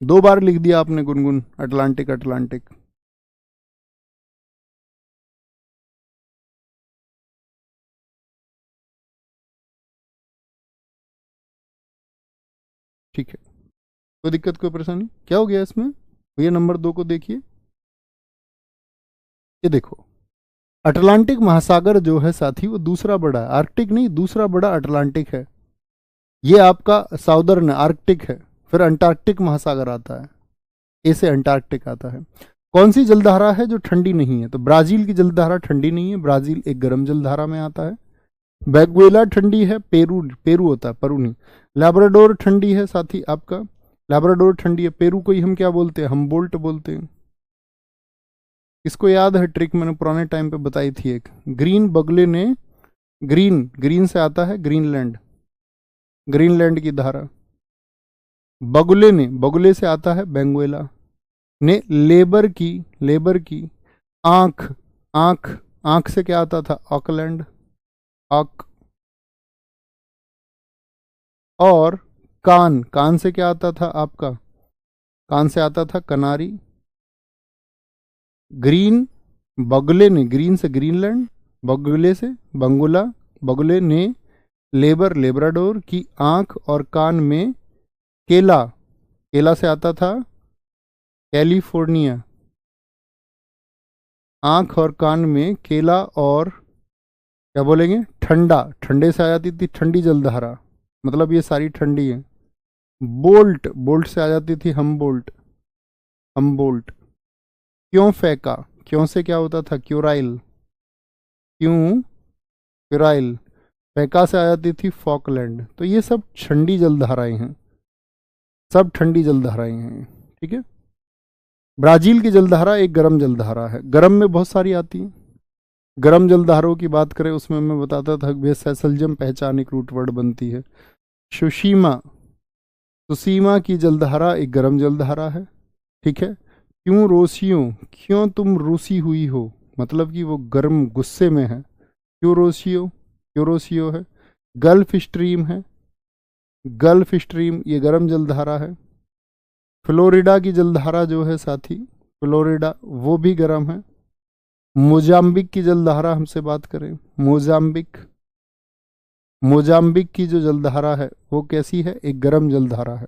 S1: दो बार लिख दिया आपने गुनगुन, अटलांटिक, अटलांटिक। ठीक है, कोई दिक्कत, कोई परेशानी? क्या हो गया इसमें? ये नंबर 2 को देखिए, ये देखो, अटलांटिक महासागर जो है साथी, वो दूसरा बड़ा है, आर्कटिक नहीं, दूसरा बड़ा अटलांटिक है। ये आपका साउदर्न आर्कटिक है, फिर अंटार्कटिक महासागर आता है, ए से अंटार्कटिक आता है। कौन सी जलधारा है जो ठंडी नहीं है? तो ब्राजील की जलधारा ठंडी नहीं है, ब्राजील एक गर्म जलधारा में आता है। वेनेजुएला ठंडी है, पेरू, पेरू होता है, पेरू नहीं। लैब्राडोर ठंडी है साथी आपका, लैब्राडोर ठंडी है। पेरू को ही हम क्या बोलते हैं? हमबोल्ट बोलते हैं। इसको याद है ट्रिक, मैंने पुराने टाइम पे बताई थी एक। ग्रीन बगुले ने, ग्रीन, ग्रीन से आता है ग्रीनलैंड, ग्रीनलैंड की धारा। बगुले ने, बगुले से आता है बेंगुएला ने। लेबर की, लेबर की आंख, आंख, आंख से क्या आता था? ऑकलैंड, ऑक। और कान, कान से क्या आता था आपका? कान से आता था कनारी। ग्रीन, बगुले ने, ग्रीन से ग्रीनलैंड, बगुले से बंगुला, बगुले ने लेबर, लेब्राडोर की आंख और कान में केला, केला से आता था कैलिफोर्निया। आंख और कान में केला, और क्या बोलेंगे? ठंडा, ठंडे से आ जाती थी ठंडी जलधारा, मतलब ये सारी ठंडी है। बोल्ट, बोल्ट से आ जाती थी हम बोल्ट, हम बोल्ट। क्यों फेंका, क्यों से क्या होता था? क्यूराइल, क्यों, क्यूराइल। फेंका से आ जाती थी फॉकलैंड। तो ये सब ठंडी जलधाराएं हैं, सब ठंडी जलधाराएं हैं, ठीक है। ब्राजील की जलधारा एक गर्म जलधारा है, गर्म में बहुत सारी आती हैं। गर्म जलधाराओं की बात करें, उसमें मैं बताता था कि सैसलजम पहचान एक रूट वर्ड बनती है। सुशीमा, सुसीमा की जलधारा एक गर्म जलधारा है, ठीक है। क्यों रोसियो, क्यों तुम रूसी हुई हो, मतलब कि वो गर्म गुस्से में है। क्यों रोसियो, क्यों रोसियो है। गल्फ स्ट्रीम है, गल्फ स्ट्रीम ये गर्म जलधारा है। फ्लोरिडा की जलधारा जो है साथी, फ्लोरिडा वो भी गर्म है। मोजाम्बिक की जलधारा हमसे बात करें, मोजाम्बिक, मोजाम्बिक की जो जलधारा है वो कैसी है? एक गर्म जलधारा है,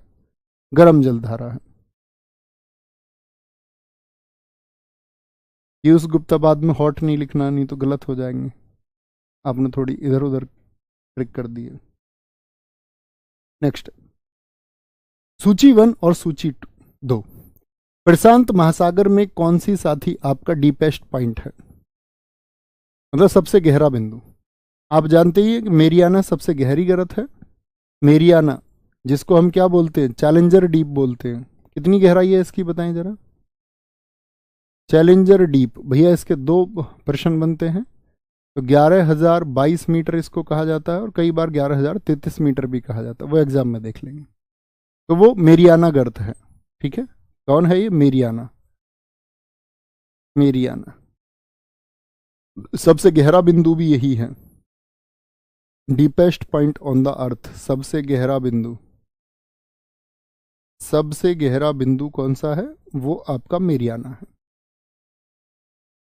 S1: गर्म जलधारा है। ये उस गुप्ता बाद में हॉट नहीं लिखना, नहीं तो गलत हो जाएंगे, आपने थोड़ी इधर उधर ट्रिक कर दी है। नेक्स्ट, सूची 1 और सूची 2। प्रशांत महासागर में कौन सी साथी आपका डीपेस्ट पॉइंट है, मतलब सबसे गहरा बिंदु? आप जानते ही हैं कि मेरियाना सबसे गहरी गर्त है। मेरियाना, जिसको हम क्या बोलते हैं? चैलेंजर डीप बोलते हैं। कितनी गहराई है इसकी बताएं जरा? चैलेंजर डीप, भैया इसके 2 प्रश्न बनते हैं। तो 11,022 मीटर इसको कहा जाता है, और कई बार 11,033 मीटर भी कहा जाता है, वो एग्जाम में देख लेंगे। तो वो मेरियाना गर्त है, ठीक है। कौन है ये? मेरियाना, मेरियाना सबसे गहरा बिंदु भी यही है। Deepest point on the earth, सबसे गहरा बिंदु, सबसे गहरा बिंदु कौन सा है? वो आपका मेरियाना है।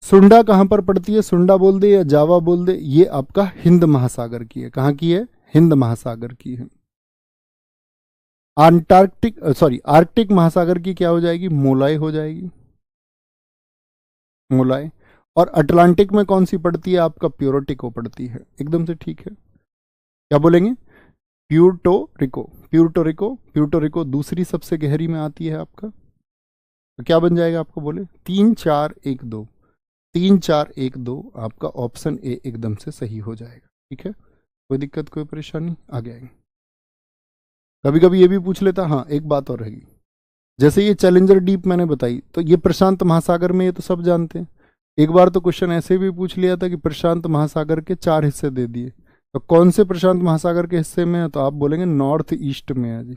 S1: सुंडा कहां पर पड़ती है? सुंडा बोल दे या जावा बोल दे, ये आपका हिंद महासागर की है। कहां की है? हिंद महासागर की है। आर्कटिक महासागर की क्या हो जाएगी, मोलाई हो जाएगी, मोलाई। और अटलांटिक में कौन सी पड़ती है आपका, प्यूर्टो पड़ती है, एकदम से ठीक है। क्या बोलेंगे, प्यूर्टो रिको, प्यूर्टो रिको दूसरी सबसे गहरी में आती है आपका। तो क्या बन जाएगा आपको बोले, 3 4 1 2, 3 4 1 2 आपका ऑप्शन ए एकदम से सही हो जाएगा। ठीक है, कोई दिक्कत कोई परेशानी, आगे आएंगे। कभी कभी ये भी पूछ लेता, हाँ एक बात और रहेगी, जैसे ये चैलेंजर डीप मैंने बताई, तो ये प्रशांत महासागर में, ये तो सब जानते हैं। एक बार तो क्वेश्चन ऐसे भी पूछ लिया था कि प्रशांत महासागर के 4 हिस्से दे दिए, तो कौन से प्रशांत महासागर के हिस्से में है, तो आप बोलेंगे नॉर्थ ईस्ट में है जी,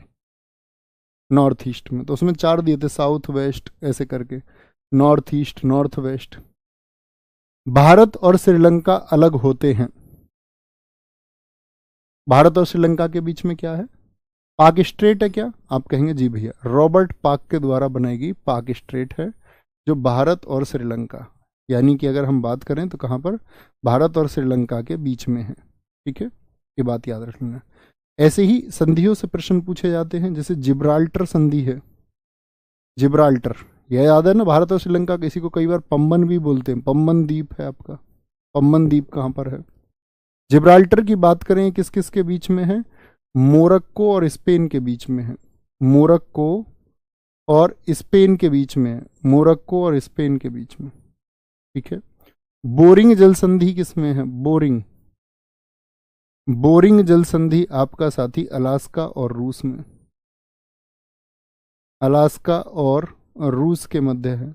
S1: नॉर्थ ईस्ट में। तो उसमें 4 दिए थे, साउथ वेस्ट ऐसे करके, north east north west. Bharat और श्रीलंका अलग होते हैं, भारत और श्रीलंका के बीच में क्या है, पाक स्ट्रेट है क्या, आप कहेंगे जी भैया, रॉबर्ट पाक के द्वारा बनाई गई पाक स्ट्रेट है, जो भारत और श्रीलंका, यानी कि अगर हम बात करें तो कहाँ पर, भारत और श्रीलंका के बीच में है। ठीक है, ये बात याद रख लेना। ऐसे ही संधियों से प्रश्न पूछे जाते हैं, जैसे जिब्राल्टर संधि है, जिब्राल्टर, यह याद है ना, भारत और श्रीलंका, किसी को कई बार पम्बन भी बोलते हैं, पम्बन द्वीप है आपका, पम्बन द्वीप कहाँ पर है। जिब्राल्टर की बात करें किस किस के बीच में है, मोरक्को और स्पेन के बीच में है, मोरक्को और स्पेन के बीच में है, मोरक्को और स्पेन के बीच में। ठीक है, बोरिंग जल संधि किस में है, बोरिंग, बोरिंग जल संधि आपका साथी अलास्का और रूस में, अलास्का और रूस के मध्य है,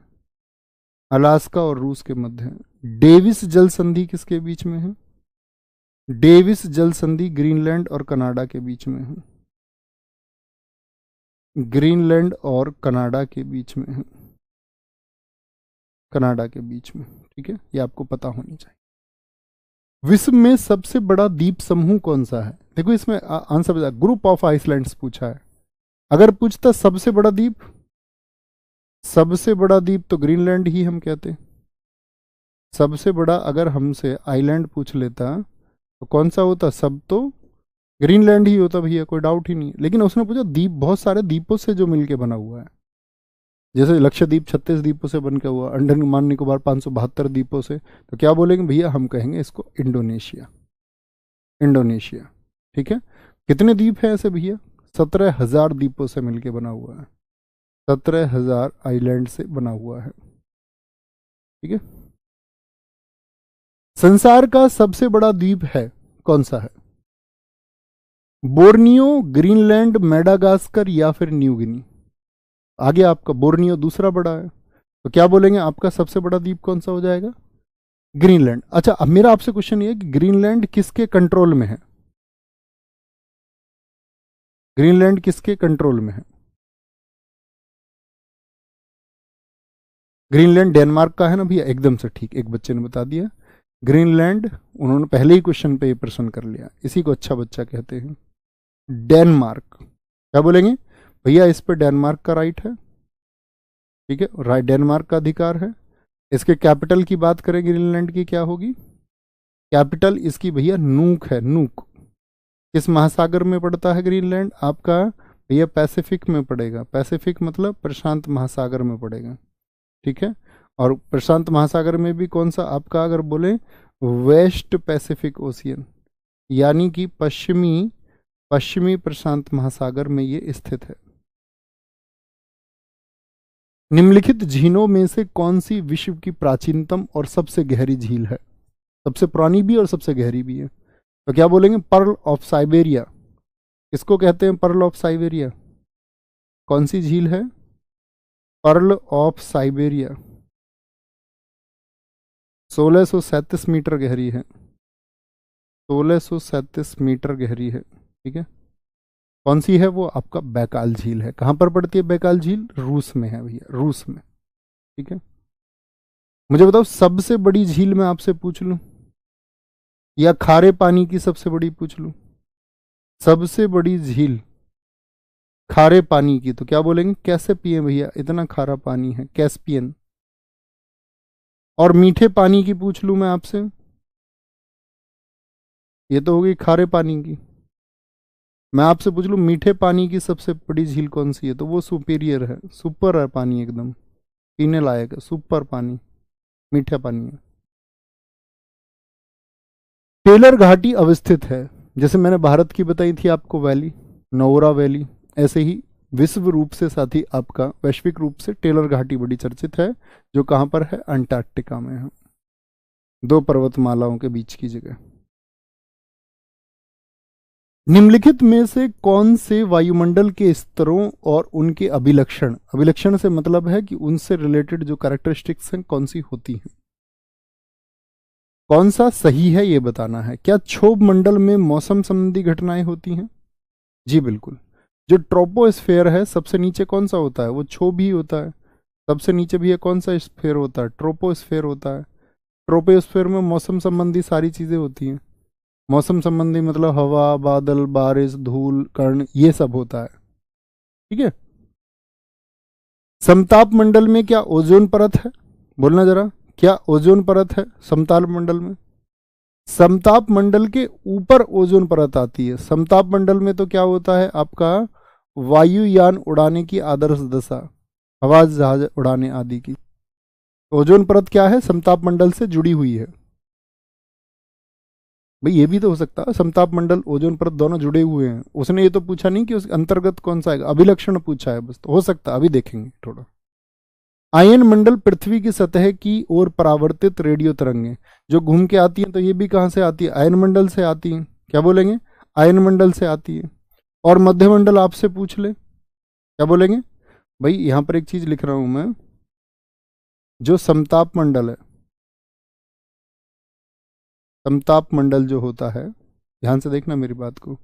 S1: अलास्का और रूस के मध्य है। डेविस जल संधि किसके बीच में है, डेविस जल संधि ग्रीनलैंड और कनाडा के बीच में है, ग्रीनलैंड और कनाडा के बीच में है, कनाडा के बीच में। ठीक है, ये आपको पता होनी चाहिए। विश्व में सबसे बड़ा द्वीप समूह कौन सा है, देखो इसमें आंसर बता, ग्रुप ऑफ आइसलैंड्स पूछा है। अगर पूछता सबसे बड़ा द्वीप, सबसे बड़ा द्वीप तो ग्रीनलैंड ही हम कहते, सबसे बड़ा अगर हमसे आइलैंड पूछ लेता तो कौन सा होता, सब तो ग्रीनलैंड ही होता भैया, कोई डाउट ही नहीं। लेकिन उसने पूछा द्वीप, बहुत सारे द्वीपों से जो मिलके बना हुआ है, जैसे लक्षद्वीप 36 द्वीपों से बनकर हुआ, अंडमान निकोबार 572 द्वीपों से, तो क्या बोलेंगे भैया, हम कहेंगे इसको इंडोनेशिया, इंडोनेशिया। ठीक है, कितने द्वीप हैं ऐसे भैया, 17,000 द्वीपों से मिलके बना हुआ है, 17,000 आइलैंड से बना हुआ है। ठीक है, संसार का सबसे बड़ा द्वीप है कौन सा है, बोर्नियो, ग्रीनलैंड, मेडागास्कर या फिर न्यू गिनी। आगे आपका बोर्नियो दूसरा बड़ा है, तो क्या बोलेंगे आपका सबसे बड़ा द्वीप कौन सा हो जाएगा, ग्रीनलैंड। अच्छा, अब मेरा आपसे क्वेश्चन ये है कि ग्रीनलैंड किसके कंट्रोल में है, ग्रीनलैंड किसके कंट्रोल में है, ग्रीनलैंड डेनमार्क का है ना भैया, एकदम से ठीक, एक बच्चे ने बता दिया ग्रीनलैंड, उन्होंने पहले ही क्वेश्चन पे ये प्रश्न कर लिया, इसी को अच्छा बच्चा कहते हैं, डेनमार्क। क्या बोलेंगे भैया, इस पे डेनमार्क का राइट है। ठीक है, राइट, डेनमार्क का अधिकार है। इसके कैपिटल की बात करें ग्रीनलैंड की, क्या होगी कैपिटल इसकी भैया, नूक है, नूक। किस महासागर में पड़ता है ग्रीनलैंड आपका भैया, पैसिफिक में पड़ेगा, पैसिफिक मतलब प्रशांत महासागर में पड़ेगा। ठीक है, और प्रशांत महासागर में भी कौन सा आपका, अगर बोले वेस्ट पैसिफिक ओशियन, यानी कि पश्चिमी, पश्चिमी प्रशांत महासागर में ये स्थित है। निम्नलिखित झीलों में से कौन सी विश्व की प्राचीनतम और सबसे गहरी झील है, सबसे पुरानी भी और सबसे गहरी भी है, तो क्या बोलेंगे, पर्ल ऑफ साइबेरिया। किसको कहते हैं पर्ल ऑफ साइबेरिया, कौन सी झील है, पर्ल ऑफ साइबेरिया, 1637 मीटर गहरी है, 1637 मीटर गहरी है। ठीक है, कौन सी है वो आपका, बैकाल झील है। कहाँ पर पड़ती है बैकाल झील, रूस में है भैया, रूस में। ठीक है, मुझे बताओ सबसे बड़ी झील मैं आपसे पूछ लूं, या खारे पानी की सबसे बड़ी पूछ लूं, सबसे बड़ी झील खारे पानी की, तो क्या बोलेंगे, कैसे पिए भैया, इतना खारा पानी है, कैस्पियन। और मीठे पानी की पूछ लूं मैं आपसे, ये तो होगी खारे पानी की, मैं आपसे पूछ लूँ मीठे पानी की सबसे बड़ी झील कौन सी है, तो वो सुपीरियर है, सुपर है पानी, एकदम पीने लायक है, सुपर पानी, मीठा पानी है। टेलर घाटी अवस्थित है, जैसे मैंने भारत की बताई थी आपको वैली, नौरा वैली, ऐसे ही विश्व रूप से साथी आपका वैश्विक रूप से टेलर घाटी बड़ी चर्चित है, जो कहाँ पर है, अंटार्कटिका में है, दो पर्वतमालाओं के बीच की जगह। निम्नलिखित में से कौन से वायुमंडल के स्तरों और उनके अभिलक्षण, अभिलक्षण से मतलब है कि उनसे रिलेटेड जो कैरेक्टरिस्टिक्स हैं कौन सी होती हैं, कौन सा सही है ये बताना है। क्या क्षोभ मंडल में मौसम संबंधी घटनाएं होती हैं? जी बिल्कुल। जो ट्रोपोस्फेयर है सबसे नीचे कौन सा होता है, वो क्षोभ ही होता है। सबसे नीचे भी है कौन सा स्फेयर होता है, ट्रोपोस्फेयर होता है। ट्रोपोस्फेयर में मौसम संबंधी सारी चीजें होती हैं। मौसम संबंधी मतलब हवा, बादल, बारिश, धूल, कण, ये सब होता है, ठीक है। समताप मंडल में क्या ओजोन परत है, बोलना जरा, क्या ओजोन परत है समताप मंडल में? समताप मंडल के ऊपर ओजोन परत आती है। समताप मंडल में तो क्या होता है आपका, वायुयान उड़ाने की आदर्श दशा, हवाई जहाज उड़ाने आदि की। ओजोन परत क्या है, समताप मंडल से जुड़ी हुई है। भाई ये भी तो हो सकता है समताप मंडल ओजोन परत दोनों जुड़े हुए हैं, उसने ये तो पूछा नहीं कि उस अंतर्गत कौन सा आएगा, अभिलक्षण पूछा है बस, तो हो सकता है, अभी देखेंगे थोड़ा। आयन मंडल पृथ्वी की सतह की ओर परावर्तित रेडियो तरंगें जो घूम के आती हैं, तो ये भी कहाँ से आती है, आयन मंडल से आती हैं। क्या बोलेंगे, आयन मंडल से आती है। और मध्य मंडल आपसे पूछ ले, क्या बोलेंगे? भाई यहां पर एक चीज लिख रहा हूं मैं, जो समताप मंडल है, समताप मंडल जो होता है, ध्यान से देखना मेरी बात को,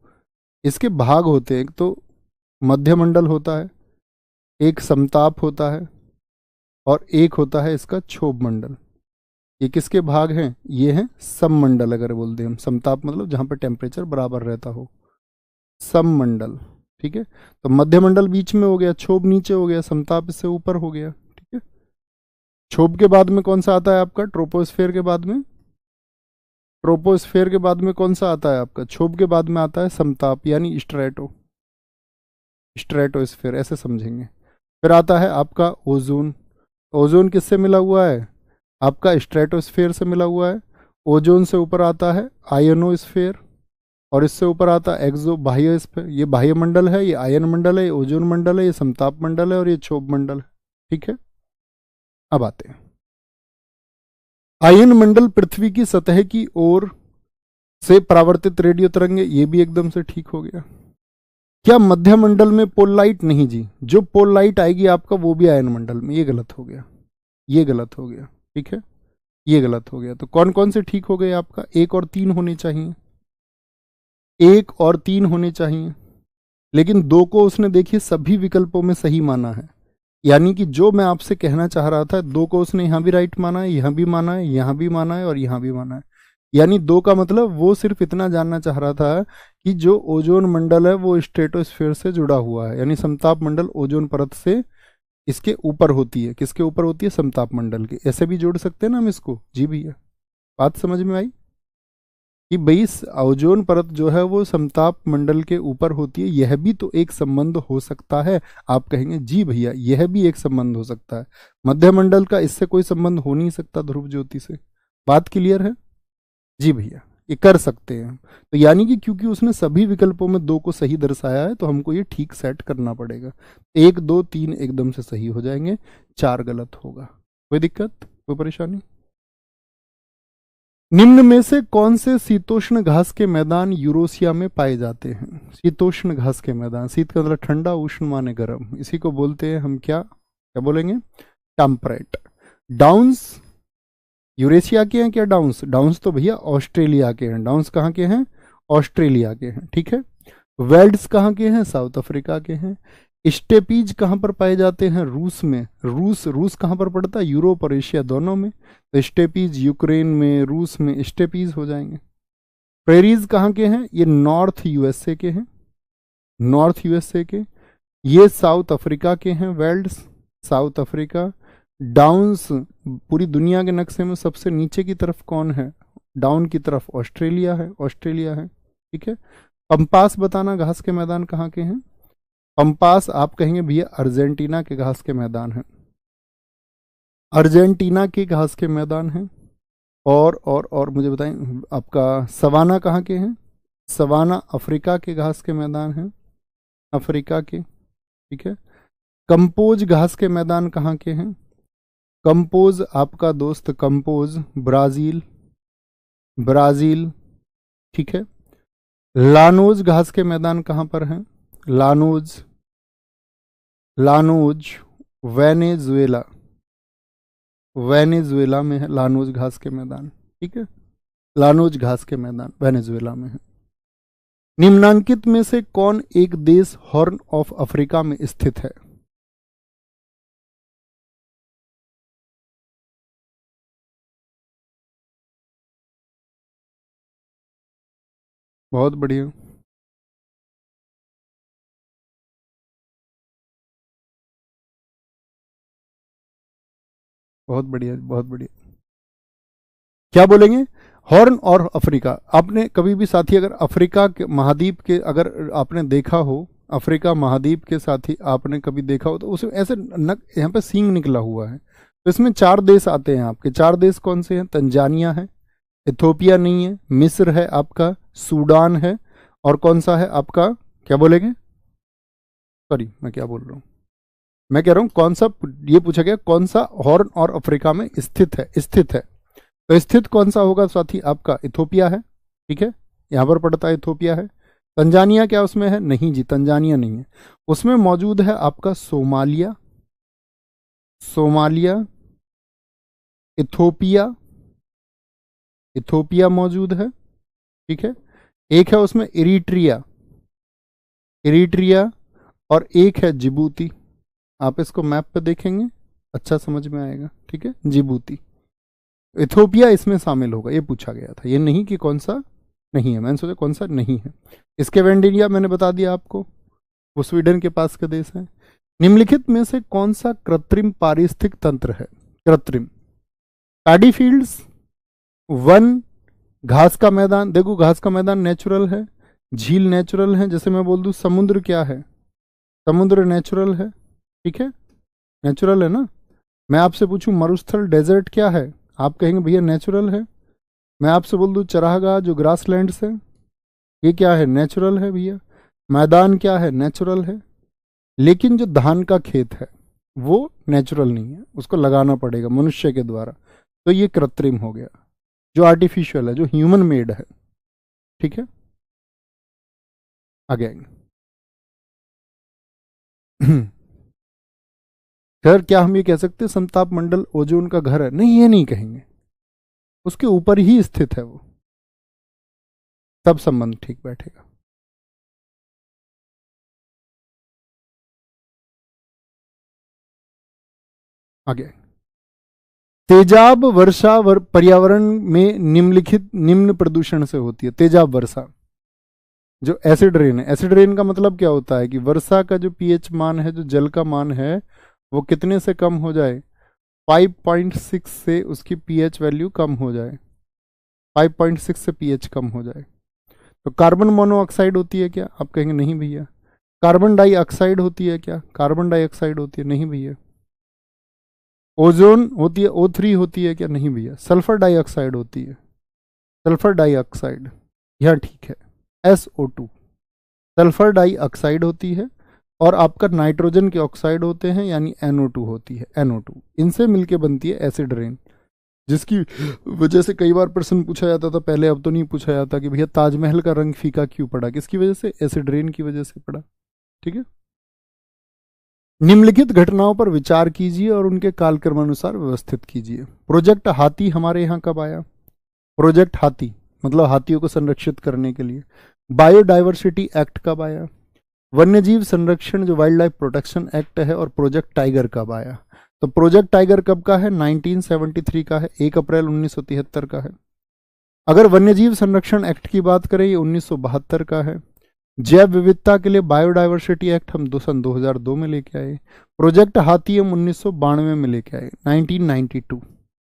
S1: इसके भाग होते हैं, एक तो मध्य मंडल होता है, एक समताप होता है, और एक होता है इसका क्षोभ मंडल। ये किसके भाग हैं, ये हैं सममंडल। अगर बोलते हैं हम समताप मतलब जहां पर टेम्परेचर बराबर रहता हो, सममंडल, ठीक है। तो मध्य मंडल बीच में हो गया, क्षोभ नीचे हो गया, समताप इससे ऊपर हो गया, ठीक है। क्षोभ के बाद में कौन सा आता है आपका, ट्रोपोस्फेयर के बाद में, ट्रोपोस्फेयर के बाद में कौन सा आता है आपका, क्षोभ के बाद में आता है समताप, यानी स्ट्रेटो, स्ट्रेटोस्फेयर ऐसे समझेंगे। फिर आता है आपका ओजोन। ओजोन किससे मिला हुआ है, आपका स्ट्रेटोस्फेयर से मिला हुआ है। ओजोन से ऊपर आता है आयनोस्फेयर, और इससे ऊपर आता है एक्सो, बाह्य स्फेयर। ये बाह्य मंडल है, ये आयन मंडल है, ये ओजोन मंडल है, ये समताप मंडल है, और ये क्षोभ मंडल है, ठीक है। अब आते हैं आयन मंडल पृथ्वी की सतह की ओर से परावर्तित रेडियो तरंगे, ये भी एकदम से ठीक हो गया। क्या मध्य मंडल में पोल लाइट? नहीं जी, जो पोल लाइट आएगी आपका वो भी आयन मंडल में, ये गलत हो गया, ये गलत हो गया, ठीक है, ये गलत हो गया। तो कौन कौन से ठीक हो गए आपका, एक और तीन होने चाहिए, एक और तीन होने चाहिए, लेकिन दो को उसने देखिए सभी विकल्पों में सही माना है। यानी कि जो मैं आपसे कहना चाह रहा था, दो को उसने यहां भी राइट माना है, यहां भी माना है, यहां भी माना है, और यहां भी माना है। यानी दो का मतलब वो सिर्फ इतना जानना चाह रहा था कि जो ओजोन मंडल है वो स्ट्रेटोस्फेयर से जुड़ा हुआ है, यानी समताप मंडल ओजोन परत से इसके ऊपर होती है। किसके ऊपर होती है, समताप मंडल के। ऐसे भी जोड़ सकते हैं ना हम इसको, जी भैया, बात समझ में आई कि भाई ओजोन परत जो है वो समताप मंडल के ऊपर होती है, यह भी तो एक संबंध हो सकता है। आप कहेंगे जी भैया यह भी एक संबंध हो सकता है, मध्य मंडल का इससे कोई संबंध हो नहीं सकता ध्रुव ज्योति से। बात क्लियर है? जी भैया ये कर सकते हैं। तो यानी कि क्योंकि उसने सभी विकल्पों में दो को सही दर्शाया है, तो हमको ये ठीक सेट करना पड़ेगा। एक दो तीन एकदम से सही हो जाएंगे, चार गलत होगा। कोई दिक्कत, कोई परेशानी? निम्न में से कौन से शीतोष्ण घास के मैदान यूरोसिया में पाए जाते हैं? शीतोष्ण घास के मैदान, शीत का मतलब ठंडा, उष्ण माने गर्म, इसी को बोलते हैं हम क्या, क्या बोलेंगे, टेम्परेट। डाउन्स यूरेशिया के हैं क्या, डाउन्स? डाउन्स तो भैया ऑस्ट्रेलिया के हैं। डाउन्स कहाँ के हैं, ऑस्ट्रेलिया के हैं, ठीक है। वेल्ड्स कहाँ के हैं, साउथ अफ्रीका के हैं। स्टेपीज कहाँ पर पाए जाते हैं, रूस में। रूस, रूस कहाँ पर पड़ता है, यूरोप और एशिया दोनों में। तो स्टेपीज यूक्रेन में, रूस में स्टेपीज हो जाएंगे। प्रेरीज कहाँ के हैं, ये नॉर्थ यूएसए के हैं, नॉर्थ यूएसए के। ये साउथ अफ्रीका के हैं, वेल्ड्स साउथ अफ्रीका। डाउन्स पूरी दुनिया के नक्शे में सबसे नीचे की तरफ कौन है, डाउन की तरफ ऑस्ट्रेलिया है, ऑस्ट्रेलिया है, ठीक है। पंपास बताना घास के मैदान कहाँ के हैं। पंपास आप कहेंगे भैया अर्जेंटीना के घास के मैदान हैं, अर्जेंटीना के घास के मैदान हैं। और मुझे बताएं आपका सवाना कहाँ के हैं। सवाना अफ्रीका के घास के मैदान हैं, अफ्रीका के, ठीक है। कंपोज घास के मैदान कहाँ के हैं। कंपोज आपका दोस्त कंपोज ब्राजील, ब्राजील, ठीक है। लानोज घास के मैदान कहाँ पर हैं। लानोज, लानोज वेनेजुएला, वेनेजुएला में है लानोज घास के मैदान, ठीक है। लानोज घास के मैदान वेनेजुएला में है। निम्नांकित में से कौन एक देश हॉर्न ऑफ अफ्रीका में स्थित है। बहुत बढ़िया, बहुत बढ़िया, बहुत बढ़िया। क्या बोलेंगे। हॉर्न और अफ्रीका। आपने कभी भी साथी अगर अफ्रीका के महाद्वीप के अगर आपने देखा हो, अफ्रीका महाद्वीप के साथी आपने कभी देखा हो तो उसमें ऐसे नक यहाँ पे सींग निकला हुआ है। तो इसमें 4 देश आते हैं आपके। 4 देश कौन से हैं। तंजानिया है, इथोपिया नहीं है, मिस्र है आपका, सूडान है, और कौन सा है आपका, क्या बोलेंगे, सॉरी मैं क्या बोल रहा हूँ, मैं कह रहा हूँ कौन सा, ये पूछा गया कौन सा हॉर्न और अफ्रीका में स्थित है, स्थित है। तो स्थित कौन सा होगा साथी आपका, इथोपिया है, ठीक है, यहाँ पर पड़ता है इथोपिया है। तंजानिया क्या उसमें है, नहीं जी तंजानिया नहीं है। उसमें मौजूद है आपका सोमालिया, सोमालिया, इथोपिया, इथोपिया मौजूद है, ठीक है। एक है उसमें इरिट्रिया, इरिट्रिया, और एक है जिबूती। आप इसको मैप पे देखेंगे अच्छा समझ में आएगा, ठीक है। जिबूती, इथोपिया इसमें शामिल होगा, ये पूछा गया था, ये नहीं कि कौन सा नहीं है, मैंने सोचा कौन सा नहीं है। इसके वेंडिलिया मैंने बता दिया आपको, वो स्वीडन के पास का देश है। निम्नलिखित में से कौन सा कृत्रिम पारिस्थितिक तंत्र है। कृत्रिम, पैडी फील्ड्स, वन, घास का मैदान। देखो घास का मैदान नेचुरल है, झील नेचुरल है, जैसे मैं बोल दूं समुद्र क्या है, समुद्र नेचुरल है, ठीक है, नेचुरल है ना। मैं आपसे पूछूं मरुस्थल डेजर्ट क्या है, आप कहेंगे भैया नेचुरल है। मैं आपसे बोल दूं चरागाह जो ग्रासलैंड्स है, ये क्या है, नेचुरल है भैया। मैदान क्या है, नेचुरल है। लेकिन जो धान का खेत है वो नेचुरल नहीं है, उसको लगाना पड़ेगा मनुष्य के द्वारा, तो ये कृत्रिम हो गया, जो आर्टिफिशियल है, जो ह्यूमन मेड है, ठीक है। आगे आएंगे। सर क्या हम ये कह सकते हैं समताप मंडल ओजोन का घर है, नहीं ये नहीं कहेंगे, उसके ऊपर ही स्थित है वो, तब संबंध ठीक बैठेगा। आगे, तेजाब वर्षा पर्यावरण में निम्नलिखित निम्न प्रदूषण से होती है। तेजाब वर्षा जो एसिड रेन है, एसिड रेन का मतलब क्या होता है कि वर्षा का जो पीएच मान है, जो जल का मान है, वो कितने से कम हो जाए, 5.6 से उसकी पीएच वैल्यू कम हो जाए, 5.6 से पीएच कम हो जाए। तो कार्बन मोनोऑक्साइड होती है क्या, आप कहेंगे नहीं भैया। कार्बन डाइऑक्साइड होती है क्या, कार्बन डाइऑक्साइड होती है, नहीं भैया। ओजोन होती है, O3 होती है क्या, नहीं भैया। सल्फर डाइऑक्साइड होती है, सल्फर डाइऑक्साइड, यह ठीक है, SO2 सल्फर डाइऑक्साइड होती है, और आपका नाइट्रोजन के ऑक्साइड होते हैं यानी NO2 होती है, NO2, इनसे मिलके बनती है एसिड रेन, जिसकी वजह से कई बार प्रश्न पूछा जाता था पहले, अब तो नहीं पूछा जाता कि भैया ताजमहल का रंग फीका क्यों पड़ा, किसकी वजह से, एसिड रेन की वजह से पड़ा, ठीक है। निम्नलिखित घटनाओं पर विचार कीजिए और उनके कालक्रमानुसार व्यवस्थित कीजिए। प्रोजेक्ट हाथी हमारे यहाँ कब आया। प्रोजेक्ट हाथी मतलब हाथियों को संरक्षित करने के लिए। बायोडाइवर्सिटी एक्ट कब आया। वन्यजीव संरक्षण जो वाइल्ड लाइफ प्रोटेक्शन एक्ट है, और प्रोजेक्ट टाइगर कब आया। तो प्रोजेक्ट टाइगर कब का है, 1973 का है, 1 अप्रैल 1973 का है। अगर वन्यजीव संरक्षण एक्ट की बात करें, ये 1972 का है। जैव विविधता के लिए बायोडाइवर्सिटी एक्ट हम सन 2002 में लेके आए। प्रोजेक्ट हाथी हम 1992 में लेके आए,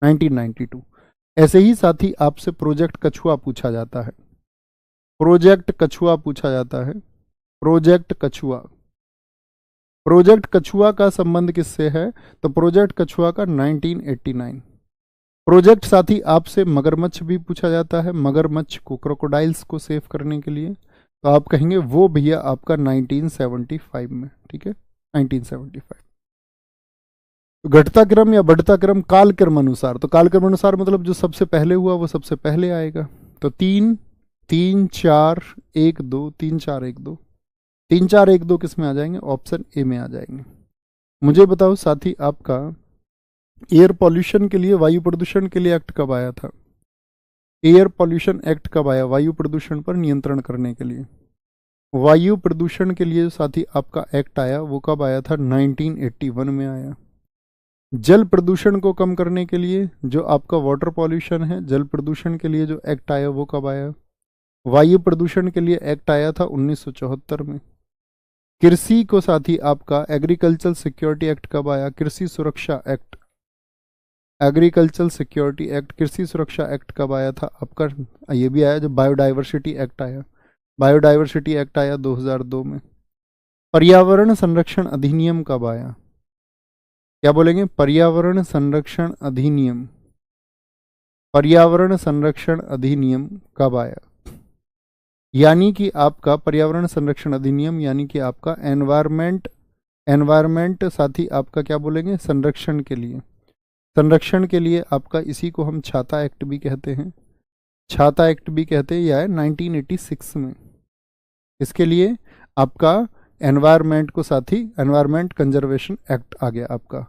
S1: 1992। ऐसे ही साथी आपसे प्रोजेक्ट कछुआ पूछा जाता है, प्रोजेक्ट कछुआ पूछा जाता है। प्रोजेक्ट कछुआ, प्रोजेक्ट कछुआ का संबंध किससे है? तो प्रोजेक्ट कछुआ का 1989। प्रोजेक्ट साथी आपसे मगरमच्छ भी पूछा जाता है, मगरमच्छ को, क्रोकोडाइल्स को सेव करने के लिए, तो आप कहेंगे वो भैया आपका 1975 में, ठीक है, 1975। घटता क्रम या बढ़ता क्रम काल क्रम अनुसार, तो काल क्रम अनुसार मतलब जो सबसे पहले हुआ वो सबसे पहले आएगा। तो 3 3 4 1 2, 3 4 1 2, 3 4 1 2 किस में आ जाएंगे? ऑप्शन ए में आ जाएंगे। मुझे बताओ साथी, आपका एयर पॉल्यूशन के लिए, वायु प्रदूषण के लिए एक्ट कब आया था? एयर पॉल्यूशन एक्ट कब आया? वायु प्रदूषण पर नियंत्रण करने के लिए। वायु प्रदूषण के लिए साथी आपका एक्ट आया, वो कब आया था? 1981 में आया। जल प्रदूषण को कम करने के लिए, जो आपका वाटर पॉल्यूशन है, जल प्रदूषण के लिए जो एक्ट आया वो कब आया? वायु प्रदूषण के लिए एक्ट आया था 1974 में। कृषि को साथी आपका एग्रीकल्चर सिक्योरिटी एक्ट कब आया? कृषि सुरक्षा एक्ट, एग्रीकल्चर सिक्योरिटी एक्ट, कृषि सुरक्षा एक्ट कब आया था आपका? ये भी आया जब बायोडाइवर्सिटी एक्ट आया। बायोडाइवर्सिटी एक्ट आया 2002 में। पर्यावरण संरक्षण अधिनियम कब आया? क्या बोलेंगे? पर्यावरण संरक्षण अधिनियम, पर्यावरण संरक्षण अधिनियम कब आया? यानी कि आपका पर्यावरण संरक्षण अधिनियम, यानी कि आपका एनवायरमेंट, एनवायरमेंट साथी आपका क्या बोलेंगे? संरक्षण के लिए, संरक्षण के लिए आपका, इसी को हम छाता एक्ट भी कहते हैं, छाता एक्ट भी कहते हैं, यह है 1986 में। इसके लिए आपका एनवायरमेंट को साथी एनवायरमेंट कंजर्वेशन एक्ट आ गया आपका।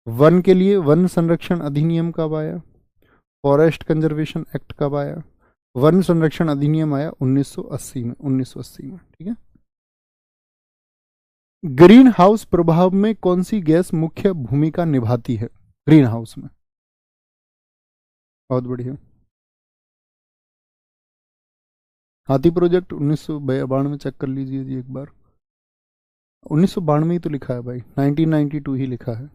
S1: वन के लिए वन संरक्षण अधिनियम कब आया? फॉरेस्ट कंजर्वेशन एक्ट कब आया? वन संरक्षण अधिनियम आया 1980 में, 1980 में, ठीक है। ग्रीन हाउस प्रभाव में कौन सी गैस मुख्य भूमिका निभाती है ग्रीन हाउस में? बहुत बढ़िया। हाथी प्रोजेक्ट 1992 चेक कर लीजिए जी एक बार। 1992 ही तो लिखा है भाई, 1992 ही लिखा है।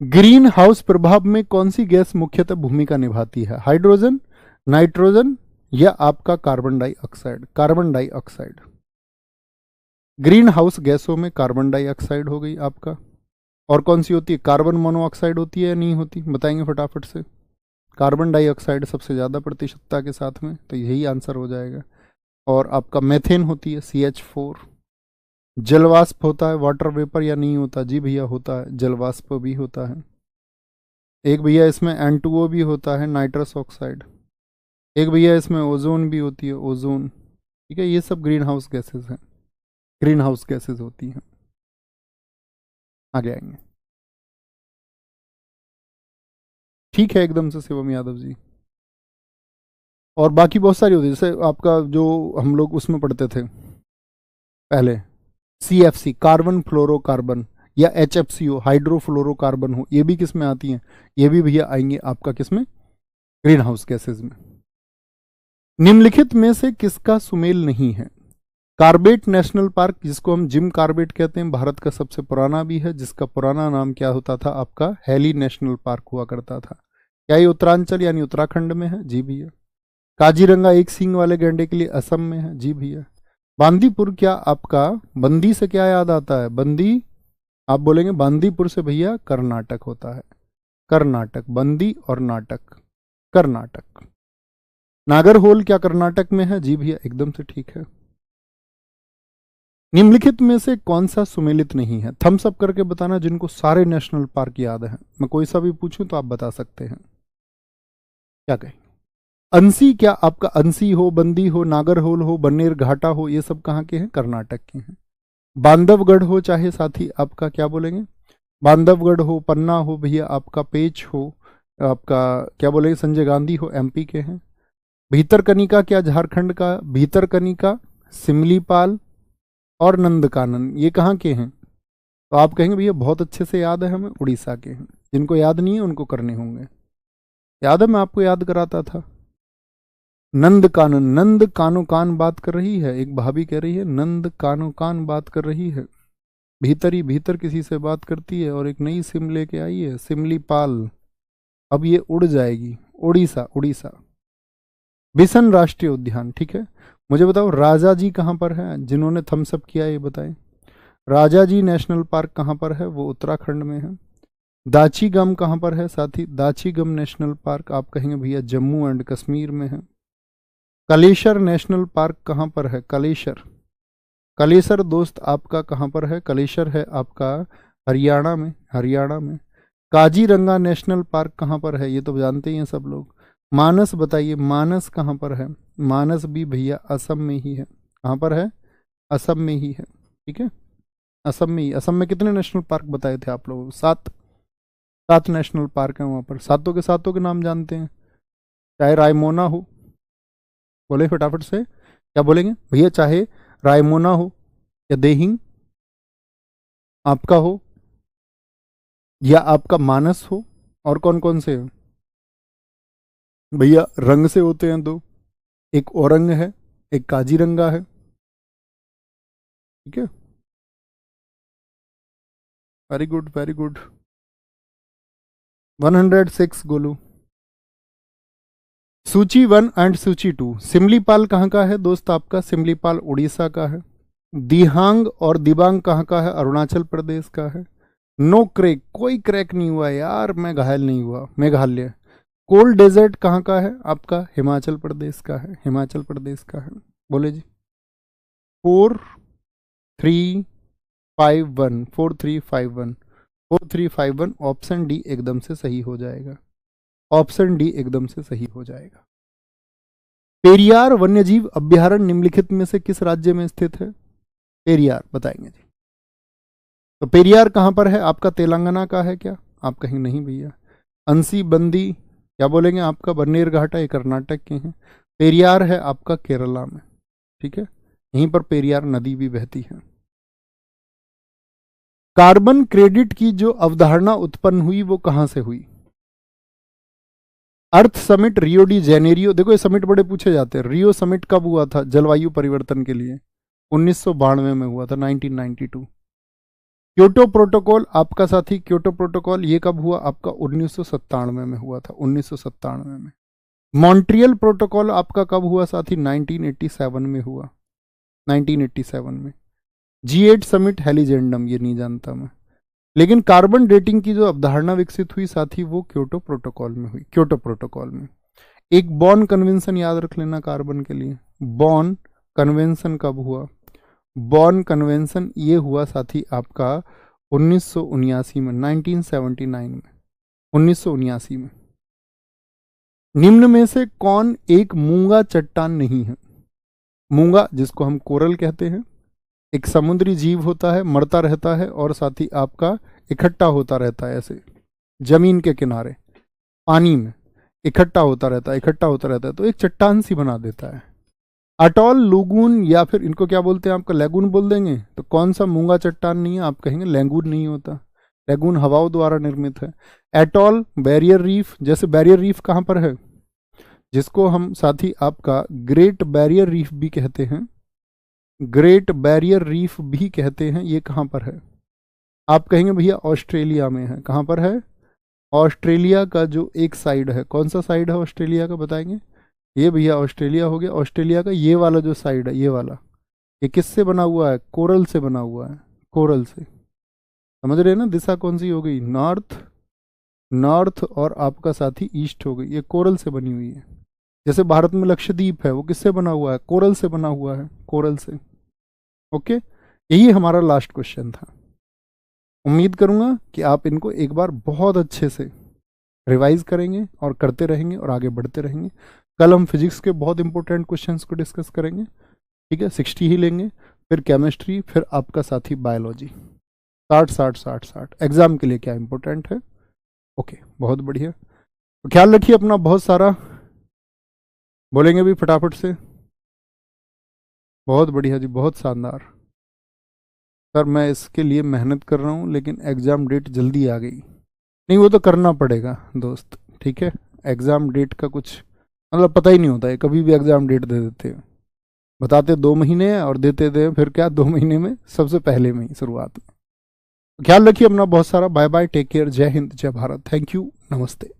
S1: ग्रीन हाउस प्रभाव में कौन सी गैस मुख्यतः भूमिका निभाती है? हाइड्रोजन, नाइट्रोजन या आपका carbon dioxide? Carbon dioxide. Green house गैसों में कार्बन डाइऑक्साइड हो गई आपका, और कौन सी होती है? कार्बन मोनोऑक्साइड होती है या नहीं होती? बताएंगे फटाफट से। कार्बन डाइऑक्साइड सबसे ज़्यादा प्रतिशतता के साथ में, तो यही आंसर हो जाएगा। और आपका मेथेन होती है, CH4। जलवाष्प होता है, वाटर वेपर या नहीं होता? जी भैया होता है, जलवाष्प भी होता है। एक भैया इसमें N2O भी होता है, नाइट्रस ऑक्साइड। एक भैया इसमें ओजोन भी होती है, ओजोन, ठीक है। ये सब ग्रीन हाउस गैसेज हैं, ग्रीन हाउस गैसेज होती हैं। आगे आएंगे, ठीक है एकदम से शिवम यादव जी। और बाकी बहुत सारी होती है, जैसे आपका जो हम लोग उसमें पढ़ते थे पहले, CFC कार्बन फ्लोरोकार्बन, या HFCO हाइड्रोफ्लोरोकार्बन हो, ये भी किस में आती हैं? ये भी भैया आएंगे आपका किस में? ग्रीन हाउस गैसेज में। निम्नलिखित में से किसका सुमेल नहीं है? कार्बेट नेशनल पार्क, जिसको हम जिम कार्बेट कहते हैं, भारत का सबसे पुराना भी है, जिसका पुराना नाम क्या होता था आपका? हैली नेशनल पार्क हुआ करता था। क्या ये उत्तरांचल यानी उत्तराखंड में है? जी भैया। काजीरंगा एक सींग वाले गैंडे के लिए असम में है? जी भैया। बांदीपुर, क्या आपका बंदी से क्या याद आता है? बंदी, आप बोलेंगे बांदीपुर से भैया कर्नाटक होता है, कर्नाटक, बंदी और नाटक, कर्नाटक। नागरहोल क्या कर्नाटक में है? जी भैया एकदम से ठीक है। निम्नलिखित में से कौन सा सुमेलित नहीं है? थम्स अप करके बताना जिनको सारे नेशनल पार्क याद हैं। मैं कोई सा भी पूछूं तो आप बता सकते हैं। क्या कहें? अंसी, क्या आपका अंसी हो, बंदी हो, नागरहोल हो, बन्नेर घाटा हो, ये सब कहाँ के हैं? कर्नाटक के हैं। बांधवगढ़ हो, चाहे साथी आपका क्या बोलेंगे? बांधवगढ़ हो, पन्ना हो भैया आपका, पेच हो आपका क्या बोलेंगे? संजय गांधी हो, MP के हैं। भीतरकनिका क्या झारखंड का? भीतरकनिका, सिमलीपाल और नंदकानन, ये कहाँ के हैं? तो आप कहेंगे भैया बहुत अच्छे से याद है हमें, उड़ीसा के हैं। जिनको याद नहीं है उनको करने होंगे। याद है मैं आपको याद कराता था। नंद कानन, नंद कानो कान बात कर रही है, एक भाभी कह रही है नंद कानो कान बात कर रही है। भीतर ही भीतर किसी से बात करती है और एक नई सिम लेके आई है, सिमलीपाल। अब ये उड़ जाएगी, उड़ीसा, उड़ीसा। बिसन राष्ट्रीय उद्यान, ठीक है। मुझे बताओ राजा जी कहाँ पर है, जिन्होंने थम्स अप किया ये बताएं। राजा जी नेशनल पार्क कहाँ पर है, वो उत्तराखंड में है। दाची गम कहाँ पर है साथी, दाची गम नेशनल पार्क आप कहेंगे भैया जम्मू एंड कश्मीर में है। कलेसर नेशनल पार्क कहाँ पर है, कलेसर, कलेसर दोस्त आपका कहाँ पर है, कलेसर है आपका हरियाणा में, हरियाणा में। काजीरंगा नेशनल पार्क कहाँ पर है, ये तो जानते ही हैं सब लोग। मानस बताइए, मानस कहाँ पर है, मानस भी भैया असम में ही है। कहाँ पर है, असम में ही है, ठीक है, असम में ही। असम में कितने नेशनल पार्क बताए थे आप लोगों को, 7 7 नेशनल पार्क हैं वहाँ पर। सातों के सातों के नाम जानते हैं, चाहे रायमोना हो, बोले फटाफट से क्या बोलेंगे भैया, चाहे रायमोना हो या देहिंग आपका हो या आपका मानस हो, और कौन कौन से हैं भैया, रंग से होते हैं दो, एक औरंग है, एक काजीरंगा है, ठीक है, very good very good. 106 Golu. सूची 1 एंड सूची 2। सिमलीपाल कहाँ का है दोस्त आपका, सिमलीपाल उड़ीसा का है। दिहांग और दिबांग कहाँ का है, अरुणाचल प्रदेश का है। नो क्रैक, कोई क्रैक नहीं हुआ यार, मैं घायल नहीं हुआ, मेघालय। कोल्ड डेजर्ट कहाँ का है आपका, हिमाचल प्रदेश का है, हिमाचल प्रदेश का है। बोले जी 4351, 4351, 4351, ऑप्शन डी एकदम से सही हो जाएगा, ऑप्शन डी एकदम से सही हो जाएगा। पेरियार वन्यजीव अभ्यारण्य निम्नलिखित में से किस राज्य में स्थित है, पेरियार बताएंगे जी। तो पेरियार कहाँ पर है आपका, तेलंगाना का है क्या, आप कहेंगे नहीं भैया। अंसी बंदी क्या बोलेंगे आपका, बन्नेर घाटा, ये कर्नाटक के हैं। पेरियार है आपका केरला में, ठीक है, यहीं पर पेरियार नदी भी बहती है। कार्बन क्रेडिट की जो अवधारणा उत्पन्न हुई वो कहां से हुई, अर्थ समिट, रियो डी जेनेरियो। देखो ये समिट बड़े पूछे जाते हैं। रियो समिट कब हुआ था जलवायु परिवर्तन के लिए, 1992 में हुआ था, 1992। क्योटो प्रोटोकॉल आपका साथी, क्योटो प्रोटोकॉल ये कब हुआ आपका, 1997 में हुआ था, 1997 में। मॉन्ट्रियल प्रोटोकॉल आपका कब हुआ साथी, 1987 में हुआ, 1987 में। G8 समिट हेलीजेंडम, ये नहीं जानता मैं। लेकिन कार्बन डेटिंग की जो अवधारणा विकसित हुई साथी वो क्योटो प्रोटोकॉल में हुई, क्योटो प्रोटोकॉल में। एक बॉन कन्वेंशन याद रख लेना कार्बन के लिए। बॉन कन्वेंशन कब हुआ, बॉन कन्वेंशन ये हुआ साथी आपका 1979 में, 1979 में, 1979 में। निम्न में से कौन एक मूंगा चट्टान नहीं है, मूंगा जिसको हम कोरल कहते हैं, एक समुद्री जीव होता है, मरता रहता है और साथ ही आपका इकट्ठा होता रहता है, ऐसे जमीन के किनारे पानी में इकट्ठा होता रहता है, इकट्ठा होता रहता है, तो एक चट्टान सी बना देता है। अटॉल, लूगून या फिर इनको क्या बोलते हैं आपका, लैगून बोल देंगे। तो कौन सा मूंगा चट्टान नहीं है, आप कहेंगे लैगून नहीं होता, लैगून हवाओं द्वारा निर्मित है। एटॉल, बैरियर रीफ, जैसे बैरियर रीफ कहाँ पर है, जिसको हम साथी आपका ग्रेट बैरियर रीफ भी कहते हैं, ग्रेट बैरियर रीफ भी कहते हैं, ये कहाँ पर है, आप कहेंगे भैया ऑस्ट्रेलिया में है। कहाँ पर है, ऑस्ट्रेलिया का जो एक साइड है, कौन सा साइड है ऑस्ट्रेलिया का बताएंगे, ये भैया ऑस्ट्रेलिया हो गया। ऑस्ट्रेलिया का ये वाला जो साइड है, ये वाला, ये किससे बना हुआ है, कोरल से बना हुआ है, कोरल से। समझ रहे हैं ना, दिशा कौन सी हो गई, नॉर्थ, नॉर्थ और आपका साथी ईस्ट हो गई, ये कोरल से बनी हुई है। जैसे भारत में लक्षद्वीप है, वो किससे बना हुआ है, कोरल से बना हुआ है, कोरल से। ओके, यही हमारा लास्ट क्वेश्चन था। उम्मीद करूंगा कि आप इनको एक बार बहुत अच्छे से रिवाइज करेंगे और करते रहेंगे और आगे बढ़ते रहेंगे। कल हम फिजिक्स के बहुत इंपॉर्टेंट क्वेश्चंस को डिस्कस करेंगे, ठीक है, 60 ही लेंगे, फिर केमिस्ट्री, फिर आपका साथी बायोलॉजी। 60 60 60 60 एग्जाम के लिए क्या इंपॉर्टेंट है। ओके, बहुत बढ़िया, तो ख्याल रखिए अपना बहुत सारा, बोलेंगे भी फटाफट से। बहुत बढ़िया जी, बहुत शानदार सर, मैं इसके लिए मेहनत कर रहा हूँ, लेकिन एग्ज़ाम डेट जल्दी आ गई। नहीं, वो तो करना पड़ेगा दोस्त, ठीक है, एग्ज़ाम डेट का कुछ मतलब पता ही नहीं होता है, कभी भी एग्ज़ाम डेट दे देते हैं, बताते 2 महीने और देते थे फिर क्या 2 महीने में, सबसे पहले में ही शुरुआत में। ख्याल रखिए अपना बहुत सारा, बाय बाय, टेक केयर, जय हिंद, जय भारत, थैंक यू, नमस्ते।